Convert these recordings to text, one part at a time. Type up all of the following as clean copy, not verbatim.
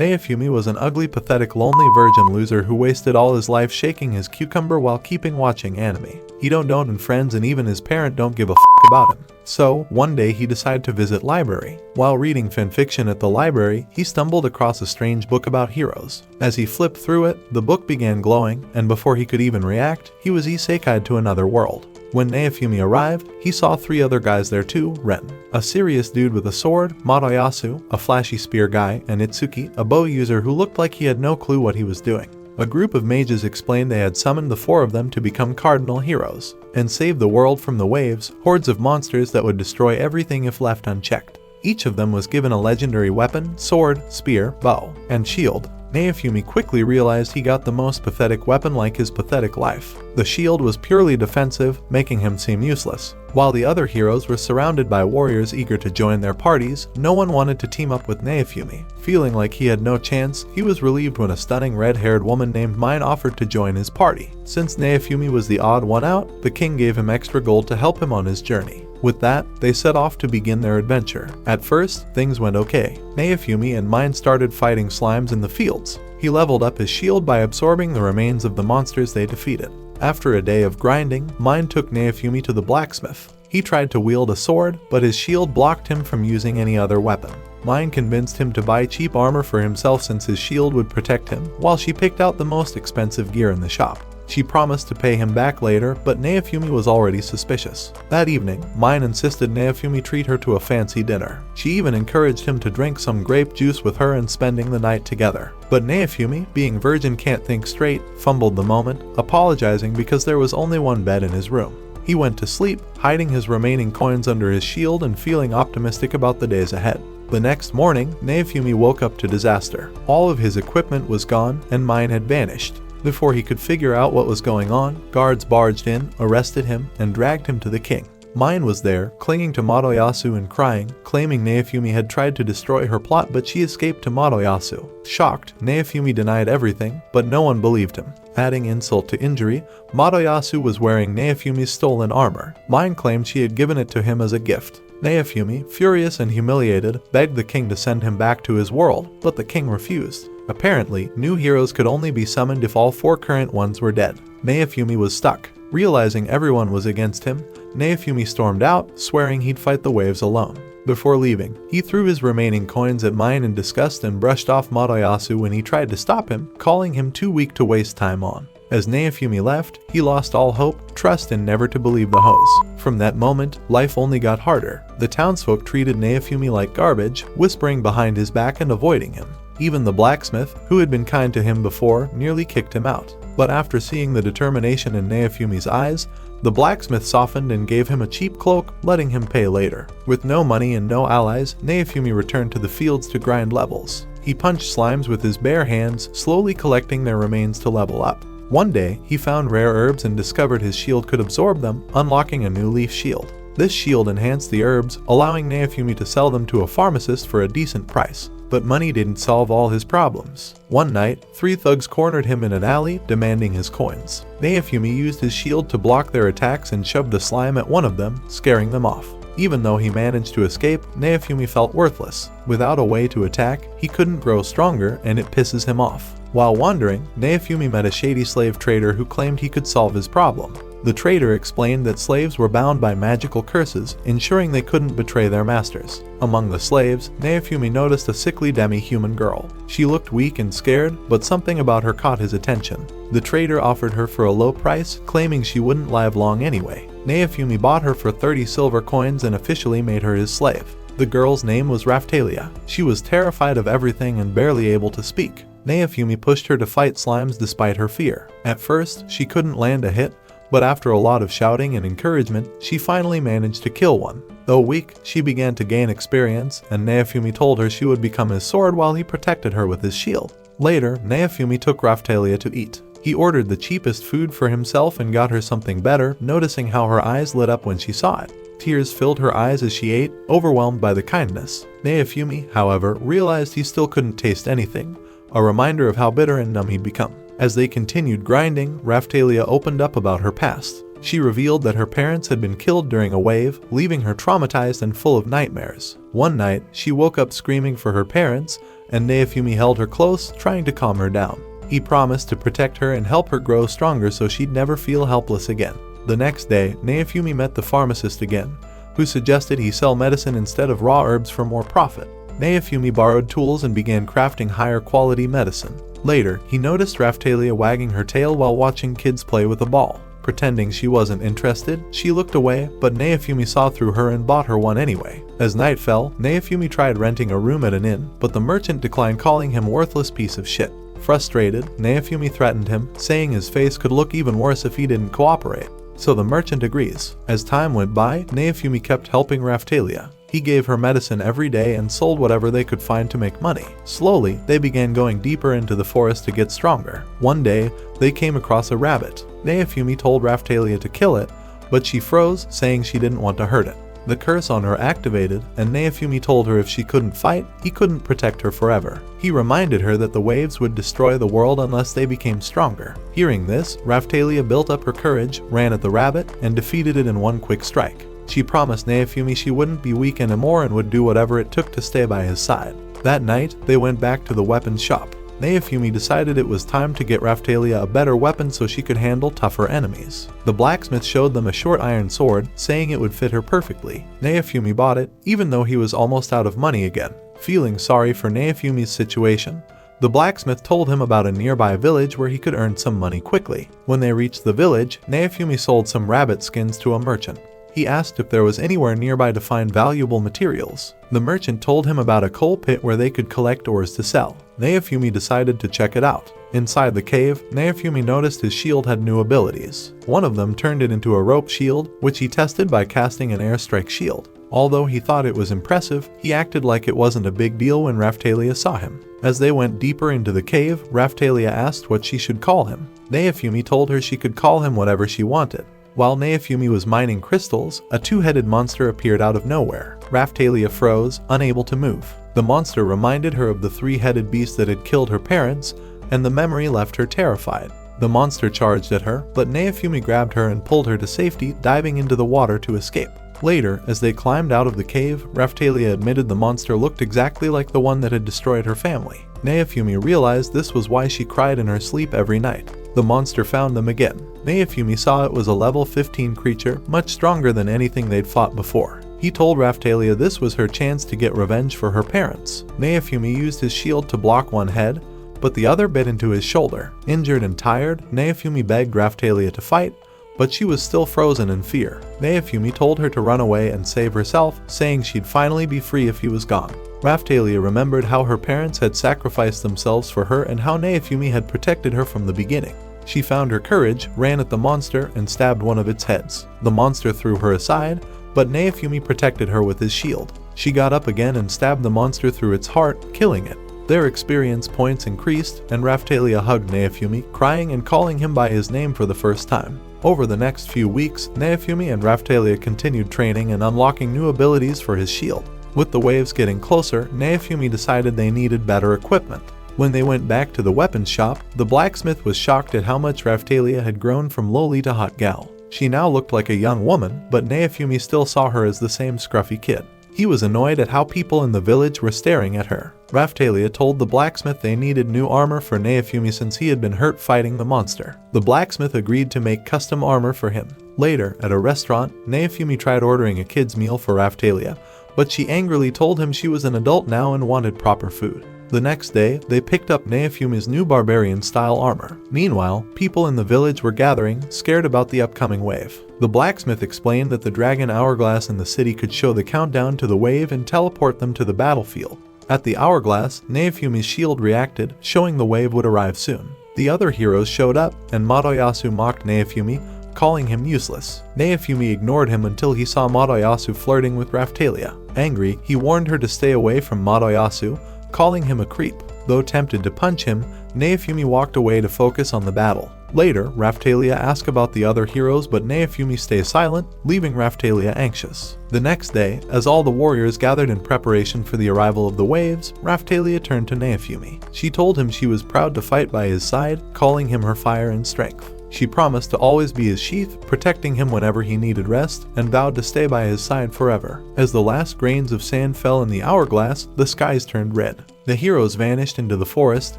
Naofumi was an ugly, pathetic, lonely virgin loser who wasted all his life shaking his cucumber while keeping watching anime. He don't know and friends and even his parent don't give a about him. So, one day he decided to visit library. While reading fanfiction at the library, he stumbled across a strange book about heroes. As he flipped through it, the book began glowing, and before he could even react, he was isekaid to another world. When Naofumi arrived, he saw 3 other guys there too: Ren, a serious dude with a sword, Matoyasu, a flashy spear guy, and Itsuki, a bow user who looked like he had no clue what he was doing. A group of mages explained they had summoned the 4 of them to become cardinal heroes and save the world from the waves, hordes of monsters that would destroy everything if left unchecked. Each of them was given a legendary weapon, sword, spear, bow, and shield. Naofumi quickly realized he got the most pathetic weapon like his pathetic life. The shield was purely defensive, making him seem useless. While the other heroes were surrounded by warriors eager to join their parties, no one wanted to team up with Naofumi. Feeling like he had no chance, he was relieved when a stunning red-haired woman named Mine offered to join his party. Since Naofumi was the odd one out, the king gave him extra gold to help him on his journey. With that, they set off to begin their adventure. At first, things went okay. Naofumi and Mine started fighting slimes in the fields. He leveled up his shield by absorbing the remains of the monsters they defeated. After a day of grinding, Mine took Naofumi to the blacksmith. He tried to wield a sword, but his shield blocked him from using any other weapon. Mine convinced him to buy cheap armor for himself since his shield would protect him, while she picked out the most expensive gear in the shop. She promised to pay him back later, but Naofumi was already suspicious. That evening, Mine insisted Naofumi treat her to a fancy dinner. She even encouraged him to drink some grape juice with her and spending the night together. But Naofumi, being virgin can't think straight, fumbled the moment, apologizing because there was only one bed in his room. He went to sleep, hiding his remaining coins under his shield and feeling optimistic about the days ahead. The next morning, Naofumi woke up to disaster. All of his equipment was gone, and Mine had vanished. Before he could figure out what was going on, guards barged in, arrested him, and dragged him to the king. Mine was there, clinging to Matoyasu and crying, claiming Naofumi had tried to destroy her plot but she escaped to Matoyasu. Shocked, Naofumi denied everything, but no one believed him. Adding insult to injury, Matoyasu was wearing Naofumi's stolen armor. Mine claimed she had given it to him as a gift. Naofumi, furious and humiliated, begged the king to send him back to his world, but the king refused. Apparently, new heroes could only be summoned if all 4 current ones were dead. Naofumi was stuck. Realizing everyone was against him, Naofumi stormed out, swearing he'd fight the waves alone. Before leaving, he threw his remaining coins at Mine in disgust and brushed off Matoyasu when he tried to stop him, calling him too weak to waste time on. As Naofumi left, he lost all hope, trust, and never to believe the hoes. From that moment, life only got harder. The townsfolk treated Naofumi like garbage, whispering behind his back and avoiding him. Even the blacksmith, who had been kind to him before, nearly kicked him out. But after seeing the determination in Naofumi's eyes, the blacksmith softened and gave him a cheap cloak, letting him pay later. With no money and no allies, Naofumi returned to the fields to grind levels. He punched slimes with his bare hands, slowly collecting their remains to level up. One day, he found rare herbs and discovered his shield could absorb them, unlocking a new leaf shield. This shield enhanced the herbs, allowing Naofumi to sell them to a pharmacist for a decent price. But money didn't solve all his problems. One night, 3 thugs cornered him in an alley, demanding his coins. Naofumi used his shield to block their attacks and shoved a slime at one of them, scaring them off. Even though he managed to escape, Naofumi felt worthless. Without a way to attack, he couldn't grow stronger, and it pisses him off. While wandering, Naofumi met a shady slave trader who claimed he could solve his problem. The trader explained that slaves were bound by magical curses, ensuring they couldn't betray their masters. Among the slaves, Naofumi noticed a sickly demi-human girl. She looked weak and scared, but something about her caught his attention. The trader offered her for a low price, claiming she wouldn't live long anyway. Naofumi bought her for 30 silver coins and officially made her his slave. The girl's name was Raphtalia. She was terrified of everything and barely able to speak. Naofumi pushed her to fight slimes despite her fear. At first, she couldn't land a hit, but after a lot of shouting and encouragement, she finally managed to kill one. Though weak, she began to gain experience, and Naofumi told her she would become his sword while he protected her with his shield. Later, Naofumi took Raphtalia to eat. He ordered the cheapest food for himself and got her something better, noticing how her eyes lit up when she saw it. Tears filled her eyes as she ate, overwhelmed by the kindness. Naofumi, however, realized he still couldn't taste anything, a reminder of how bitter and numb he'd become. As they continued grinding, Raphtalia opened up about her past. She revealed that her parents had been killed during a wave, leaving her traumatized and full of nightmares. One night, she woke up screaming for her parents, and Naofumi held her close, trying to calm her down. He promised to protect her and help her grow stronger so she'd never feel helpless again. The next day, Naofumi met the pharmacist again, who suggested he sell medicine instead of raw herbs for more profit. Naofumi borrowed tools and began crafting higher quality medicine. Later, he noticed Raphtalia wagging her tail while watching kids play with a ball. Pretending she wasn't interested, she looked away, but Naofumi saw through her and bought her one anyway. As night fell, Naofumi tried renting a room at an inn, but the merchant declined, calling him worthless piece of shit. Frustrated, Naofumi threatened him, saying his face could look even worse if he didn't cooperate. So the merchant agrees. As time went by, Naofumi kept helping Raphtalia. He gave her medicine every day and sold whatever they could find to make money. Slowly, they began going deeper into the forest to get stronger. One day, they came across a rabbit. Naofumi told Raphtalia to kill it, but she froze, saying she didn't want to hurt it. The curse on her activated, and Naofumi told her if she couldn't fight, he couldn't protect her forever. He reminded her that the waves would destroy the world unless they became stronger. Hearing this, Raphtalia built up her courage, ran at the rabbit, and defeated it in one quick strike. She promised Naofumi she wouldn't be weak anymore and would do whatever it took to stay by his side. That night, they went back to the weapons shop. Naofumi decided it was time to get Raphtalia a better weapon so she could handle tougher enemies. The blacksmith showed them a short iron sword, saying it would fit her perfectly. Naofumi bought it, even though he was almost out of money again. Feeling sorry for Naofumi's situation, the blacksmith told him about a nearby village where he could earn some money quickly. When they reached the village, Naofumi sold some rabbit skins to a merchant. He asked if there was anywhere nearby to find valuable materials. The merchant told him about a coal pit where they could collect ores to sell. Naofumi decided to check it out. Inside the cave, Naofumi noticed his shield had new abilities. One of them turned it into a rope shield, which he tested by casting an airstrike shield. Although he thought it was impressive, he acted like it wasn't a big deal when Raphtalia saw him. As they went deeper into the cave, Raphtalia asked what she should call him. Naofumi told her she could call him whatever she wanted. While Naofumi was mining crystals, a two-headed monster appeared out of nowhere. Raphtalia froze, unable to move. The monster reminded her of the three-headed beast that had killed her parents, and the memory left her terrified. The monster charged at her, but Naofumi grabbed her and pulled her to safety, diving into the water to escape. Later, as they climbed out of the cave, Raphtalia admitted the monster looked exactly like the one that had destroyed her family. Naofumi realized this was why she cried in her sleep every night. The monster found them again. Naofumi saw it was a level 15 creature, much stronger than anything they'd fought before. He told Raphtalia this was her chance to get revenge for her parents. Naofumi used his shield to block one head, but the other bit into his shoulder. Injured and tired, Naofumi begged Raphtalia to fight, but she was still frozen in fear. Naofumi told her to run away and save herself, saying she'd finally be free if he was gone. Raphtalia remembered how her parents had sacrificed themselves for her and how Naofumi had protected her from the beginning. She found her courage, ran at the monster, and stabbed one of its heads. The monster threw her aside, but Naofumi protected her with his shield. She got up again and stabbed the monster through its heart, killing it. Their experience points increased, and Raphtalia hugged Naofumi, crying and calling him by his name for the first time. Over the next few weeks, Naofumi and Raphtalia continued training and unlocking new abilities for his shield. With the waves getting closer, Naofumi decided they needed better equipment. When they went back to the weapons shop, the blacksmith was shocked at how much Raphtalia had grown from lowly to hot gal. She now looked like a young woman, but Naofumi still saw her as the same scruffy kid. He was annoyed at how people in the village were staring at her. Raphtalia told the blacksmith they needed new armor for Naofumi since he had been hurt fighting the monster. The blacksmith agreed to make custom armor for him. Later, at a restaurant, Naofumi tried ordering a kid's meal for Raphtalia, but she angrily told him she was an adult now and wanted proper food. The next day, they picked up Naofumi's new barbarian-style armor. Meanwhile, people in the village were gathering, scared about the upcoming wave. The blacksmith explained that the dragon hourglass in the city could show the countdown to the wave and teleport them to the battlefield. At the hourglass, Naofumi's shield reacted, showing the wave would arrive soon. The other heroes showed up, and Madoyasu mocked Naofumi, calling him useless. Naofumi ignored him until he saw Madoyasu flirting with Raphtalia. Angry, he warned her to stay away from Madoyasu, calling him a creep. Though tempted to punch him, Naofumi walked away to focus on the battle. Later, Raphtalia asked about the other heroes, but Naofumi stays silent, leaving Raphtalia anxious. The next day, as all the warriors gathered in preparation for the arrival of the waves, Raphtalia turned to Naofumi. She told him she was proud to fight by his side, calling him her fire and strength. She promised to always be his sheath, protecting him whenever he needed rest, and vowed to stay by his side forever. As the last grains of sand fell in the hourglass, the skies turned red. The heroes vanished into the forest,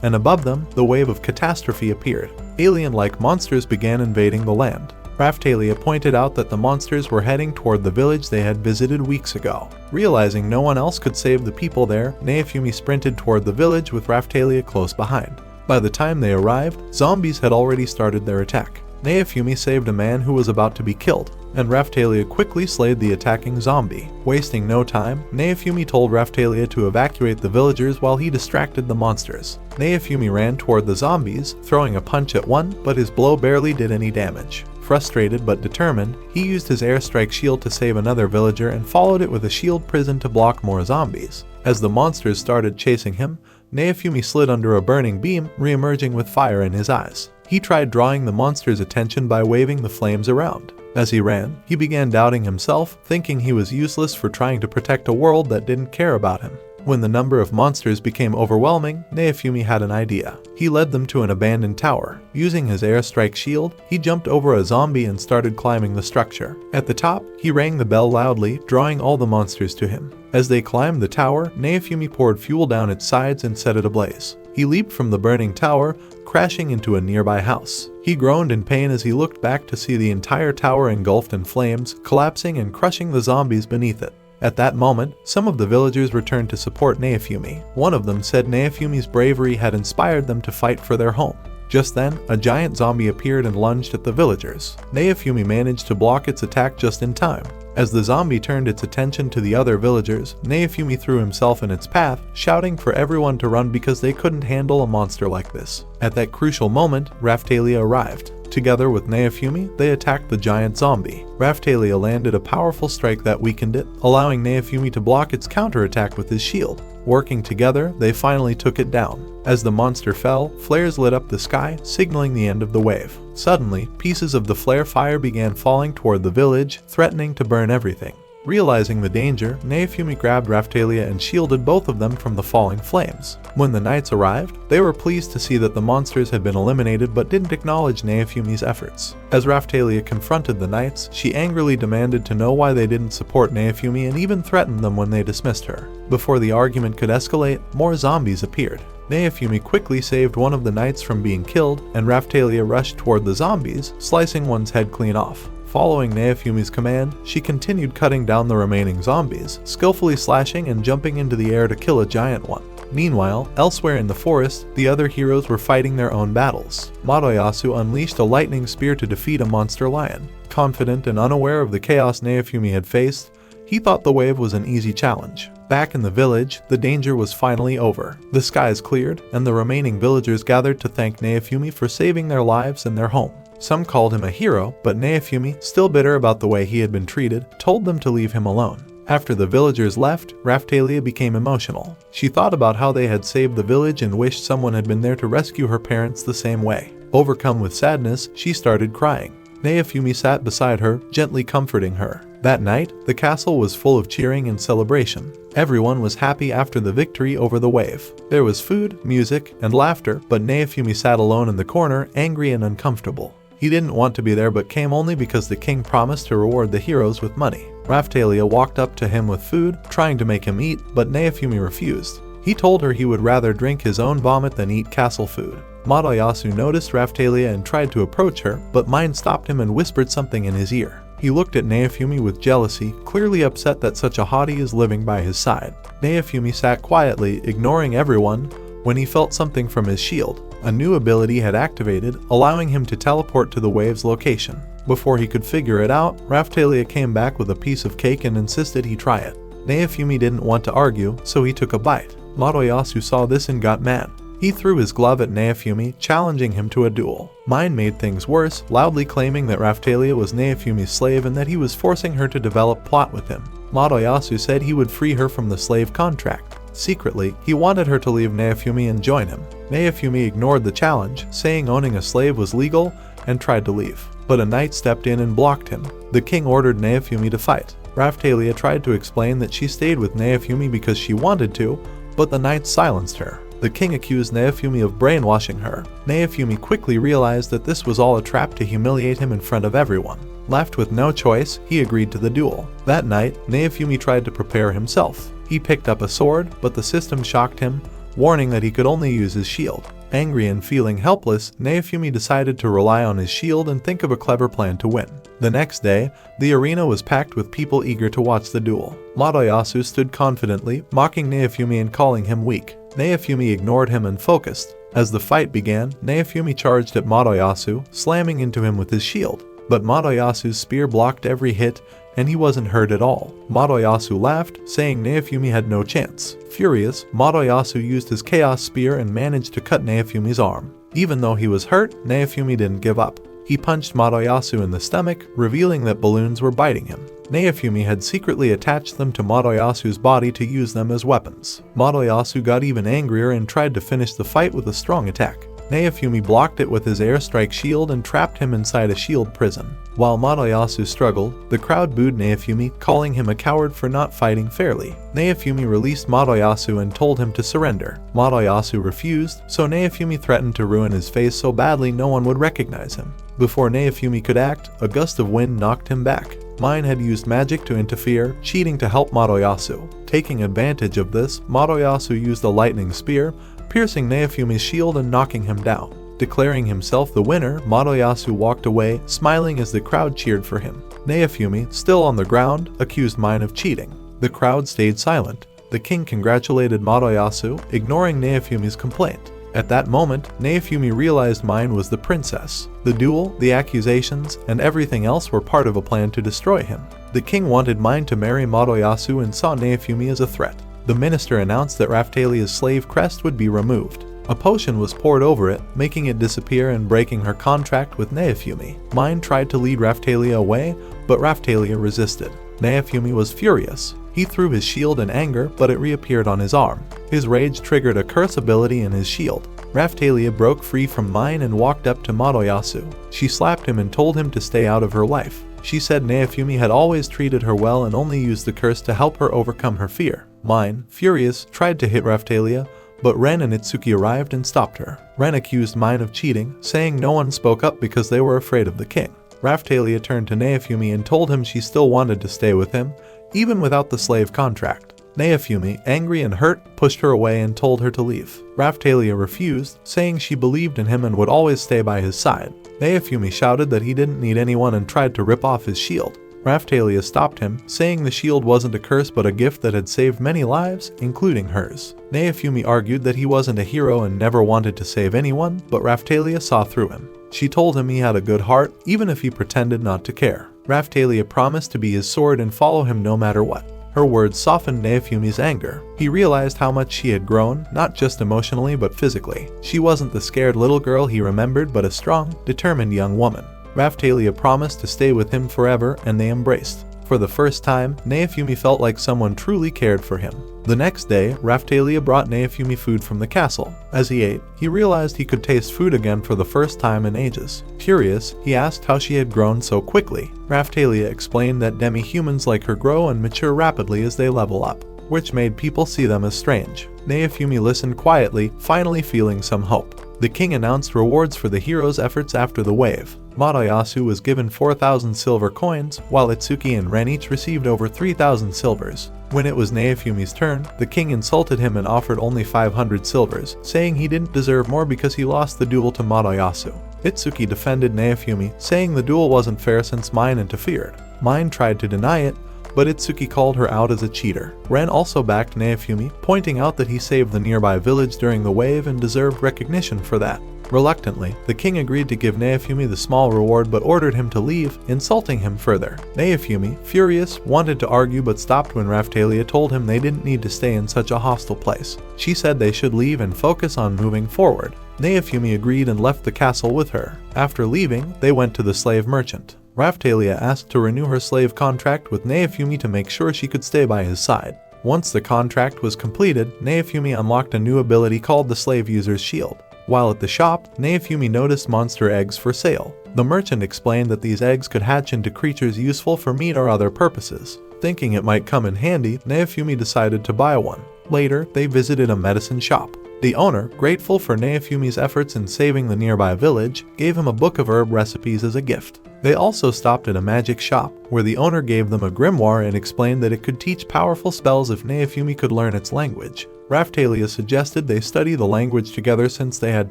and above them, the wave of catastrophe appeared. Alien-like monsters began invading the land. Raphtalia pointed out that the monsters were heading toward the village they had visited weeks ago. Realizing no one else could save the people there, Naofumi sprinted toward the village with Raphtalia close behind. By the time they arrived, zombies had already started their attack. Naofumi saved a man who was about to be killed, and Raphtalia quickly slayed the attacking zombie. Wasting no time, Naofumi told Raphtalia to evacuate the villagers while he distracted the monsters. Naofumi ran toward the zombies, throwing a punch at one, but his blow barely did any damage. Frustrated but determined, he used his airstrike shield to save another villager and followed it with a shield prison to block more zombies. As the monsters started chasing him, Naofumi slid under a burning beam, re-emerging with fire in his eyes. He tried drawing the monsters' attention by waving the flames around. As he ran, he began doubting himself, thinking he was useless for trying to protect a world that didn't care about him. When the number of monsters became overwhelming, Naofumi had an idea. He led them to an abandoned tower. Using his airstrike shield, he jumped over a zombie and started climbing the structure. At the top, he rang the bell loudly, drawing all the monsters to him. As they climbed the tower, Naofumi poured fuel down its sides and set it ablaze. He leaped from the burning tower, crashing into a nearby house. He groaned in pain as he looked back to see the entire tower engulfed in flames, collapsing and crushing the zombies beneath it. At that moment, some of the villagers returned to support Naofumi. One of them said Naofumi's bravery had inspired them to fight for their home. Just then, a giant zombie appeared and lunged at the villagers. Naofumi managed to block its attack just in time. As the zombie turned its attention to the other villagers, Naofumi threw himself in its path, shouting for everyone to run because they couldn't handle a monster like this. At that crucial moment, Raphtalia arrived. Together with Naofumi, they attacked the giant zombie. Raphtalia landed a powerful strike that weakened it, allowing Naofumi to block its counterattack with his shield. Working together, they finally took it down. As the monster fell, flares lit up the sky, signaling the end of the wave. Suddenly, pieces of the flare fire began falling toward the village, threatening to burn everything. Realizing the danger, Naofumi grabbed Raphtalia and shielded both of them from the falling flames. When the knights arrived, they were pleased to see that the monsters had been eliminated but didn't acknowledge Naofumi's efforts. As Raphtalia confronted the knights, she angrily demanded to know why they didn't support Naofumi and even threatened them when they dismissed her. Before the argument could escalate, more zombies appeared. Naofumi quickly saved one of the knights from being killed, and Raphtalia rushed toward the zombies, slicing one's head clean off. Following Naofumi's command, she continued cutting down the remaining zombies, skillfully slashing and jumping into the air to kill a giant one. Meanwhile, elsewhere in the forest, the other heroes were fighting their own battles. Madoyasu unleashed a lightning spear to defeat a monster lion. Confident and unaware of the chaos Naofumi had faced, he thought the wave was an easy challenge. Back in the village, the danger was finally over. The skies cleared, and the remaining villagers gathered to thank Naofumi for saving their lives and their home. Some called him a hero, but Naofumi, still bitter about the way he had been treated, told them to leave him alone. After the villagers left, Raphtalia became emotional. She thought about how they had saved the village and wished someone had been there to rescue her parents the same way. Overcome with sadness, she started crying. Naofumi sat beside her, gently comforting her. That night, the castle was full of cheering and celebration. Everyone was happy after the victory over the wave. There was food, music, and laughter, but Naofumi sat alone in the corner, angry and uncomfortable. He didn't want to be there but came only because the king promised to reward the heroes with money. Raphtalia walked up to him with food, trying to make him eat, but Naofumi refused. He told her he would rather drink his own vomit than eat castle food. Madoyasu noticed Raphtalia and tried to approach her, but Mind stopped him and whispered something in his ear. He looked at Naofumi with jealousy, clearly upset that such a hottie is living by his side. Naofumi sat quietly, ignoring everyone, when he felt something from his shield. A new ability had activated, allowing him to teleport to the wave's location. Before he could figure it out, Raphtalia came back with a piece of cake and insisted he try it. Naofumi didn't want to argue, so he took a bite. Madoyasu saw this and got mad. He threw his glove at Naofumi, challenging him to a duel. Mind made things worse, loudly claiming that Raphtalia was Naofumi's slave and that he was forcing her to develop plot with him. Madoyasu said he would free her from the slave contract. Secretly, he wanted her to leave Naofumi and join him. Naofumi ignored the challenge, saying owning a slave was legal, and tried to leave. But a knight stepped in and blocked him. The king ordered Naofumi to fight. Raphtalia tried to explain that she stayed with Naofumi because she wanted to, but the knight silenced her. The king accused Naofumi of brainwashing her. Naofumi quickly realized that this was all a trap to humiliate him in front of everyone. Left with no choice, he agreed to the duel. That night, Naofumi tried to prepare himself. He picked up a sword, but the system shocked him, warning that he could only use his shield. Angry and feeling helpless, Naofumi decided to rely on his shield and think of a clever plan to win. The next day, the arena was packed with people eager to watch the duel. Madoyasu stood confidently, mocking Naofumi and calling him weak. Naofumi ignored him and focused. As the fight began, Naofumi charged at Madoyasu, slamming into him with his shield. But Madoyasu's spear blocked every hit, and he wasn't hurt at all. Madoyasu laughed, saying Naofumi had no chance. Furious, Madoyasu used his chaos spear and managed to cut Naofumi's arm. Even though he was hurt, Naofumi didn't give up. He punched Madoyasu in the stomach, revealing that balloons were biting him. Naofumi had secretly attached them to Madoyasu's body to use them as weapons. Madoyasu got even angrier and tried to finish the fight with a strong attack. Naofumi blocked it with his airstrike shield and trapped him inside a shield prison. While Madoyasu struggled, the crowd booed Naofumi, calling him a coward for not fighting fairly. Naofumi released Madoyasu and told him to surrender. Madoyasu refused, so Naofumi threatened to ruin his face so badly no one would recognize him. Before Naofumi could act, a gust of wind knocked him back. Mine had used magic to interfere, cheating to help Madoyasu. Taking advantage of this, Madoyasu used a lightning spear, piercing Naofumi's shield and knocking him down. Declaring himself the winner, Madoyasu walked away, smiling as the crowd cheered for him. Naofumi, still on the ground, accused Mine of cheating. The crowd stayed silent. The king congratulated Madoyasu, ignoring Naofumi's complaint. At that moment, Naofumi realized Mine was the princess. The duel, the accusations, and everything else were part of a plan to destroy him. The king wanted Mine to marry Madoyasu and saw Naofumi as a threat. The minister announced that Raphtalia's slave crest would be removed. A potion was poured over it, making it disappear and breaking her contract with Naofumi. Mine tried to lead Raphtalia away, but Raphtalia resisted. Naofumi was furious. He threw his shield in anger, but it reappeared on his arm. His rage triggered a curse ability in his shield. Raphtalia broke free from Mine and walked up to Madoyasu. She slapped him and told him to stay out of her life. She said Naofumi had always treated her well and only used the curse to help her overcome her fear. Mine, furious, tried to hit Raphtalia, but Ren and Itsuki arrived and stopped her. Ren accused Mine of cheating, saying no one spoke up because they were afraid of the king. Raphtalia turned to Naofumi and told him she still wanted to stay with him, even without the slave contract. Naofumi, angry and hurt, pushed her away and told her to leave. Raphtalia refused, saying she believed in him and would always stay by his side. Naofumi shouted that he didn't need anyone and tried to rip off his shield. Raphtalia stopped him, saying the shield wasn't a curse but a gift that had saved many lives, including hers. Naofumi argued that he wasn't a hero and never wanted to save anyone, but Raphtalia saw through him. She told him he had a good heart, even if he pretended not to care. Raphtalia promised to be his sword and follow him no matter what. Her words softened Naofumi's anger. He realized how much she had grown, not just emotionally but physically. She wasn't the scared little girl he remembered but a strong, determined young woman. Raphtalia promised to stay with him forever and they embraced. For the first time, Naofumi felt like someone truly cared for him. The next day, Raphtalia brought Naofumi food from the castle. As he ate, he realized he could taste food again for the first time in ages. Curious, he asked how she had grown so quickly. Raphtalia explained that demi-humans like her grow and mature rapidly as they level up, which made people see them as strange. Naofumi listened quietly, finally feeling some hope. The king announced rewards for the hero's efforts after the wave. Madoyasu was given 4,000 silver coins, while Itsuki and Ren each received over 3,000 silvers. When it was Naofumi's turn, the king insulted him and offered only 500 silvers, saying he didn't deserve more because he lost the duel to Madoyasu. Itsuki defended Naofumi, saying the duel wasn't fair since Mine interfered. Mine tried to deny it, but Itsuki called her out as a cheater. Ren also backed Naofumi, pointing out that he saved the nearby village during the wave and deserved recognition for that. Reluctantly, the king agreed to give Naofumi the small reward but ordered him to leave, insulting him further. Naofumi, furious, wanted to argue but stopped when Raphtalia told him they didn't need to stay in such a hostile place. She said they should leave and focus on moving forward. Naofumi agreed and left the castle with her. After leaving, they went to the slave merchant. Raphtalia asked to renew her slave contract with Naofumi to make sure she could stay by his side. Once the contract was completed, Naofumi unlocked a new ability called the Slave User's Shield. While at the shop, Naofumi noticed monster eggs for sale. The merchant explained that these eggs could hatch into creatures useful for meat or other purposes. Thinking it might come in handy, Naofumi decided to buy one. Later, they visited a medicine shop. The owner, grateful for Naofumi's efforts in saving the nearby village, gave him a book of herb recipes as a gift. They also stopped at a magic shop, where the owner gave them a grimoire and explained that it could teach powerful spells if Naofumi could learn its language. Raphtalia suggested they study the language together since they had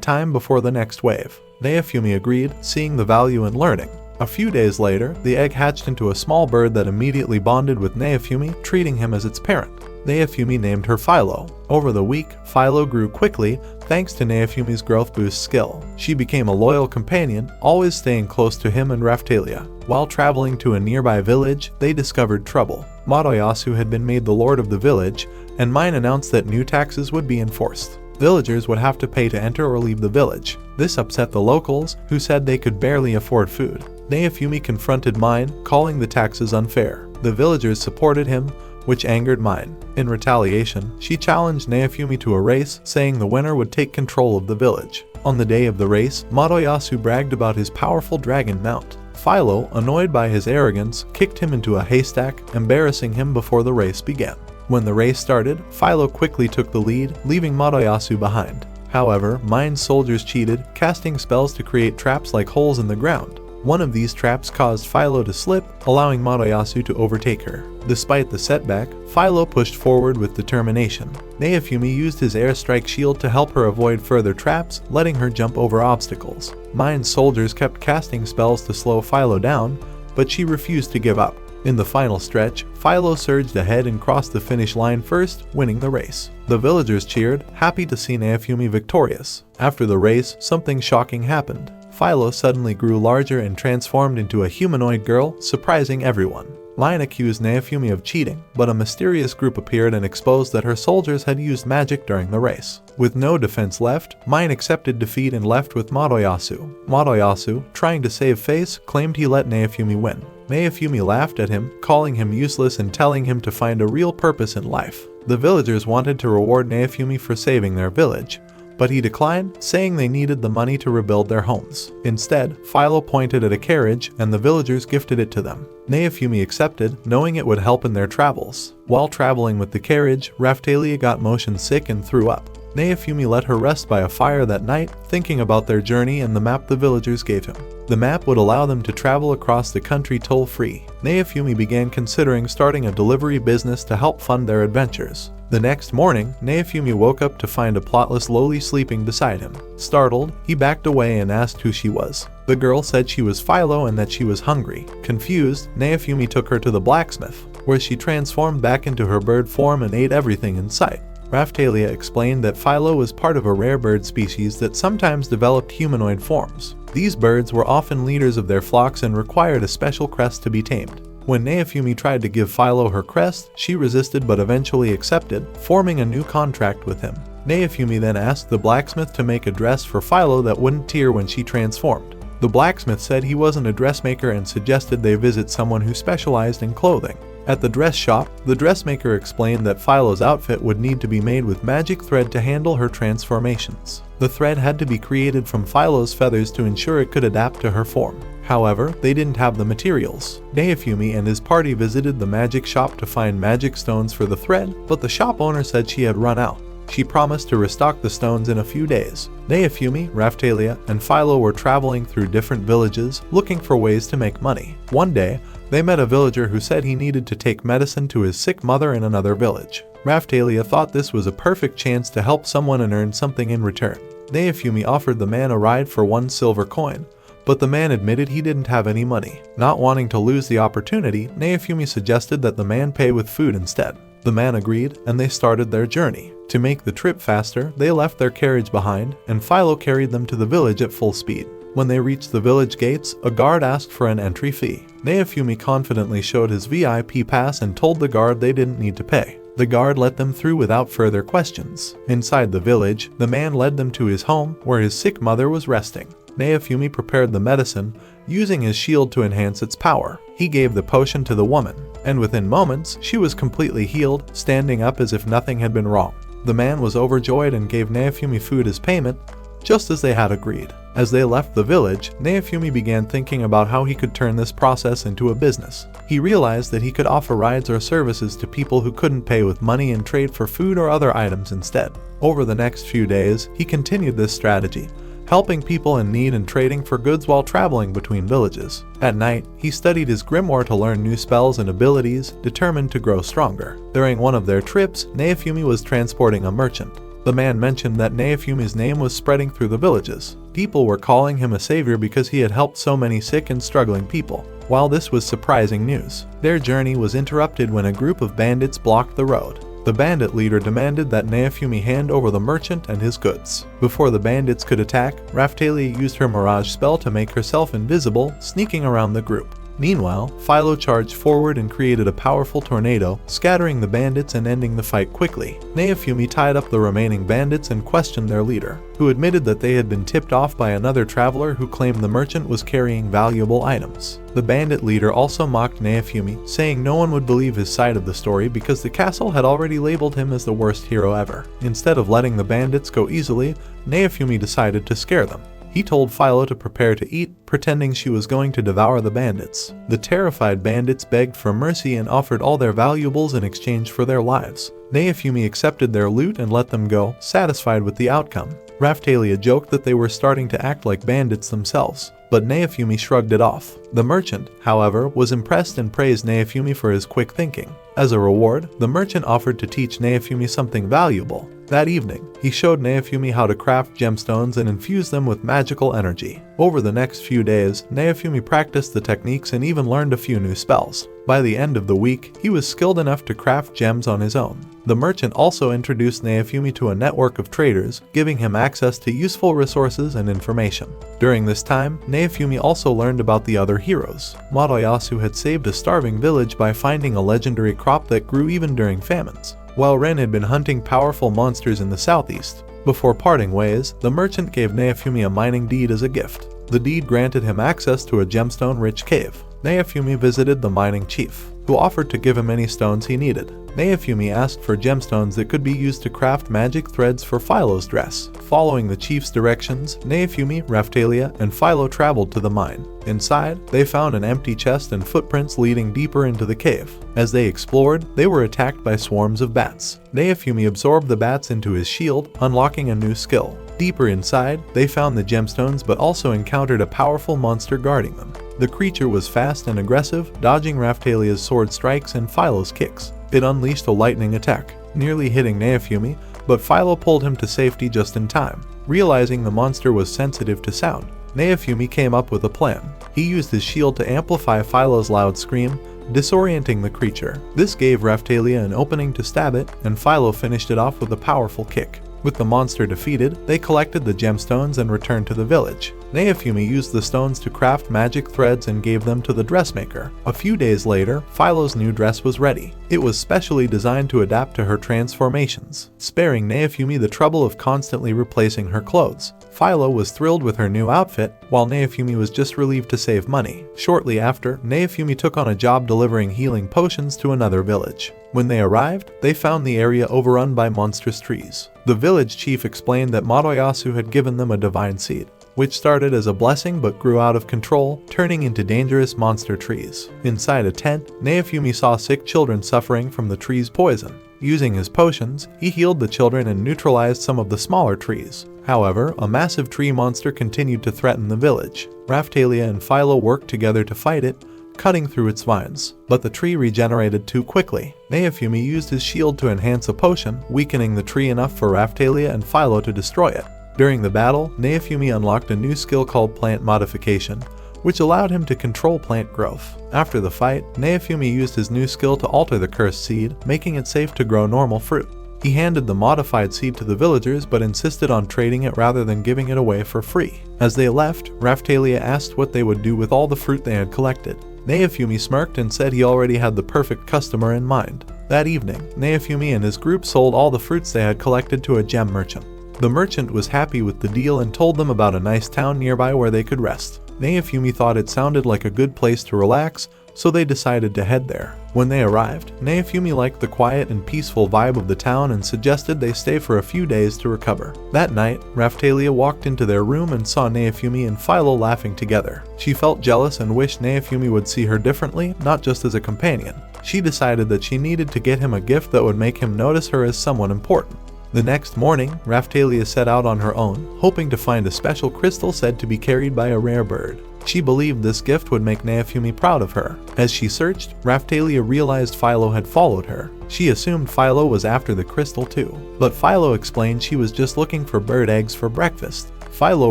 time before the next wave. Naofumi agreed, seeing the value in learning. A few days later, the egg hatched into a small bird that immediately bonded with Naofumi, treating him as its parent. Naofumi named her Philo. Over the week, Philo grew quickly thanks to Naofumi's growth boost skill. She became a loyal companion, always staying close to him and Raphtalia. While traveling to a nearby village, they discovered trouble. Madoyasu had been made the lord of the village, and Mine announced that new taxes would be enforced. Villagers would have to pay to enter or leave the village. This upset the locals, who said they could barely afford food. Naofumi confronted Mine, calling the taxes unfair. The villagers supported him, which angered Mine. In retaliation, she challenged Naofumi to a race, saying the winner would take control of the village. On the day of the race, Madoyasu bragged about his powerful dragon mount. Philo, annoyed by his arrogance, kicked him into a haystack, embarrassing him before the race began. When the race started, Philo quickly took the lead, leaving Madoyasu behind. However, Mine's soldiers cheated, casting spells to create traps like holes in the ground. One of these traps caused Philo to slip, allowing Madoyasu to overtake her. Despite the setback, Philo pushed forward with determination. Naofumi used his airstrike shield to help her avoid further traps, letting her jump over obstacles. Mine's soldiers kept casting spells to slow Philo down, but she refused to give up. In the final stretch, Philo surged ahead and crossed the finish line first, winning the race. The villagers cheered, happy to see Naofumi victorious. After the race, something shocking happened. Philo suddenly grew larger and transformed into a humanoid girl, surprising everyone. Mine accused Naofumi of cheating, but a mysterious group appeared and exposed that her soldiers had used magic during the race. With no defense left, Mine accepted defeat and left with Madoyasu. Madoyasu, trying to save face, claimed he let Naofumi win. Naofumi laughed at him, calling him useless and telling him to find a real purpose in life. The villagers wanted to reward Naofumi for saving their village, but he declined, saying they needed the money to rebuild their homes. Instead, Philo pointed at a carriage, and the villagers gifted it to them. Naofumi accepted, knowing it would help in their travels. While traveling with the carriage, Raphtalia got motion sick and threw up. Naofumi let her rest by a fire that night, thinking about their journey and the map the villagers gave him. The map would allow them to travel across the country toll-free. Naofumi began considering starting a delivery business to help fund their adventures. The next morning, Naofumi woke up to find a plotless Loli sleeping beside him. Startled, he backed away and asked who she was. The girl said she was Philo and that she was hungry. Confused, Naofumi took her to the blacksmith, where she transformed back into her bird form and ate everything in sight. Raphtalia explained that Philo was part of a rare bird species that sometimes developed humanoid forms. These birds were often leaders of their flocks and required a special crest to be tamed. When Naofumi tried to give Philo her crest, she resisted but eventually accepted, forming a new contract with him. Naofumi then asked the blacksmith to make a dress for Philo that wouldn't tear when she transformed. The blacksmith said he wasn't a dressmaker and suggested they visit someone who specialized in clothing. At the dress shop, the dressmaker explained that Philo's outfit would need to be made with magic thread to handle her transformations. The thread had to be created from Philo's feathers to ensure it could adapt to her form. However, they didn't have the materials. Naofumi and his party visited the magic shop to find magic stones for the thread, but the shop owner said she had run out. She promised to restock the stones in a few days. Naofumi, Raphtalia, and Philo were traveling through different villages, looking for ways to make money. One day, they met a villager who said he needed to take medicine to his sick mother in another village. Raphtalia thought this was a perfect chance to help someone and earn something in return. Naofumi offered the man a ride for 1 silver coin, but the man admitted he didn't have any money. Not wanting to lose the opportunity, Naofumi suggested that the man pay with food instead. The man agreed, and they started their journey. To make the trip faster, they left their carriage behind, and Philo carried them to the village at full speed. When they reached the village gates, a guard asked for an entry fee. Naofumi confidently showed his VIP pass and told the guard they didn't need to pay. The guard let them through without further questions. Inside the village, the man led them to his home, where his sick mother was resting. Naofumi prepared the medicine, using his shield to enhance its power. He gave the potion to the woman, and within moments, she was completely healed, standing up as if nothing had been wrong. The man was overjoyed and gave Naofumi food as payment, just as they had agreed. As they left the village, Naofumi began thinking about how he could turn this process into a business. He realized that he could offer rides or services to people who couldn't pay with money and trade for food or other items instead. Over the next few days, he continued this strategy, helping people in need and trading for goods while traveling between villages. At night, he studied his grimoire to learn new spells and abilities, determined to grow stronger. During one of their trips, Naofumi was transporting a merchant. The man mentioned that Naofumi's name was spreading through the villages. People were calling him a savior because he had helped so many sick and struggling people. While this was surprising news, their journey was interrupted when a group of bandits blocked the road. The bandit leader demanded that Naofumi hand over the merchant and his goods. Before the bandits could attack, Raphtalia used her mirage spell to make herself invisible, sneaking around the group. Meanwhile, Philo charged forward and created a powerful tornado, scattering the bandits and ending the fight quickly. Naofumi tied up the remaining bandits and questioned their leader, who admitted that they had been tipped off by another traveler who claimed the merchant was carrying valuable items. The bandit leader also mocked Naofumi, saying no one would believe his side of the story because the castle had already labeled him as the worst hero ever. Instead of letting the bandits go easily, Naofumi decided to scare them. He told Philo to prepare to eat, pretending she was going to devour the bandits. The terrified bandits begged for mercy and offered all their valuables in exchange for their lives. Naofumi accepted their loot and let them go, satisfied with the outcome. Raphtalia joked that they were starting to act like bandits themselves, but Naofumi shrugged it off. The merchant, however, was impressed and praised Naofumi for his quick thinking. As a reward, the merchant offered to teach Naofumi something valuable. That evening, he showed Naofumi how to craft gemstones and infuse them with magical energy. Over the next few days, Naofumi practiced the techniques and even learned a few new spells. By the end of the week, he was skilled enough to craft gems on his own. The merchant also introduced Naofumi to a network of traders, giving him access to useful resources and information. During this time, Naofumi also learned about the other heroes. Motoyasu had saved a starving village by finding a legendary crop that grew even during famines, while Ren had been hunting powerful monsters in the southeast. Before parting ways, the merchant gave Naofumi a mining deed as a gift. The deed granted him access to a gemstone-rich cave. Naofumi visited the mining chief, who offered to give him any stones he needed. Naofumi asked for gemstones that could be used to craft magic threads for Philo's dress. Following the chief's directions, Naofumi, Raphtalia, and Philo traveled to the mine. Inside, they found an empty chest and footprints leading deeper into the cave. As they explored, they were attacked by swarms of bats. Naofumi absorbed the bats into his shield, unlocking a new skill. Deeper inside, they found the gemstones but also encountered a powerful monster guarding them. The creature was fast and aggressive, dodging Raphtalia's sword strikes and Philo's kicks. It unleashed a lightning attack, nearly hitting Naofumi, but Philo pulled him to safety just in time. Realizing the monster was sensitive to sound, Naofumi came up with a plan. He used his shield to amplify Philo's loud scream, disorienting the creature. This gave Raphtalia an opening to stab it, and Philo finished it off with a powerful kick. With the monster defeated, they collected the gemstones and returned to the village. Naofumi used the stones to craft magic threads and gave them to the dressmaker. A few days later, Philo's new dress was ready. It was specially designed to adapt to her transformations, sparing Naofumi the trouble of constantly replacing her clothes. Philo was thrilled with her new outfit, while Naofumi was just relieved to save money. Shortly after, Naofumi took on a job delivering healing potions to another village. When they arrived, they found the area overrun by monstrous trees. The village chief explained that Motoyasu had given them a divine seed, which started as a blessing but grew out of control, turning into dangerous monster trees. Inside a tent, Naofumi saw sick children suffering from the tree's poison. Using his potions, he healed the children and neutralized some of the smaller trees. However, a massive tree monster continued to threaten the village. Raphtalia and Philo worked together to fight it, cutting through its vines, but the tree regenerated too quickly. Naofumi used his shield to enhance a potion, weakening the tree enough for Raphtalia and Philo to destroy it. During the battle, Naofumi unlocked a new skill called Plant Modification, which allowed him to control plant growth. After the fight, Naofumi used his new skill to alter the cursed seed, making it safe to grow normal fruit. He handed the modified seed to the villagers but insisted on trading it rather than giving it away for free. As they left, Raphtalia asked what they would do with all the fruit they had collected. Naofumi smirked and said he already had the perfect customer in mind. That evening, Naofumi and his group sold all the fruits they had collected to a gem merchant. The merchant was happy with the deal and told them about a nice town nearby where they could rest. Naofumi thought it sounded like a good place to relax, so they decided to head there. When they arrived, Naofumi liked the quiet and peaceful vibe of the town and suggested they stay for a few days to recover. That night, Raphtalia walked into their room and saw Naofumi and Philo laughing together. She felt jealous and wished Naofumi would see her differently, not just as a companion. She decided that she needed to get him a gift that would make him notice her as someone important. The next morning, Raphtalia set out on her own, hoping to find a special crystal said to be carried by a rare bird. She believed this gift would make Naofumi proud of her. As she searched, Raphtalia realized Philo had followed her. She assumed Philo was after the crystal too, but Philo explained she was just looking for bird eggs for breakfast. Philo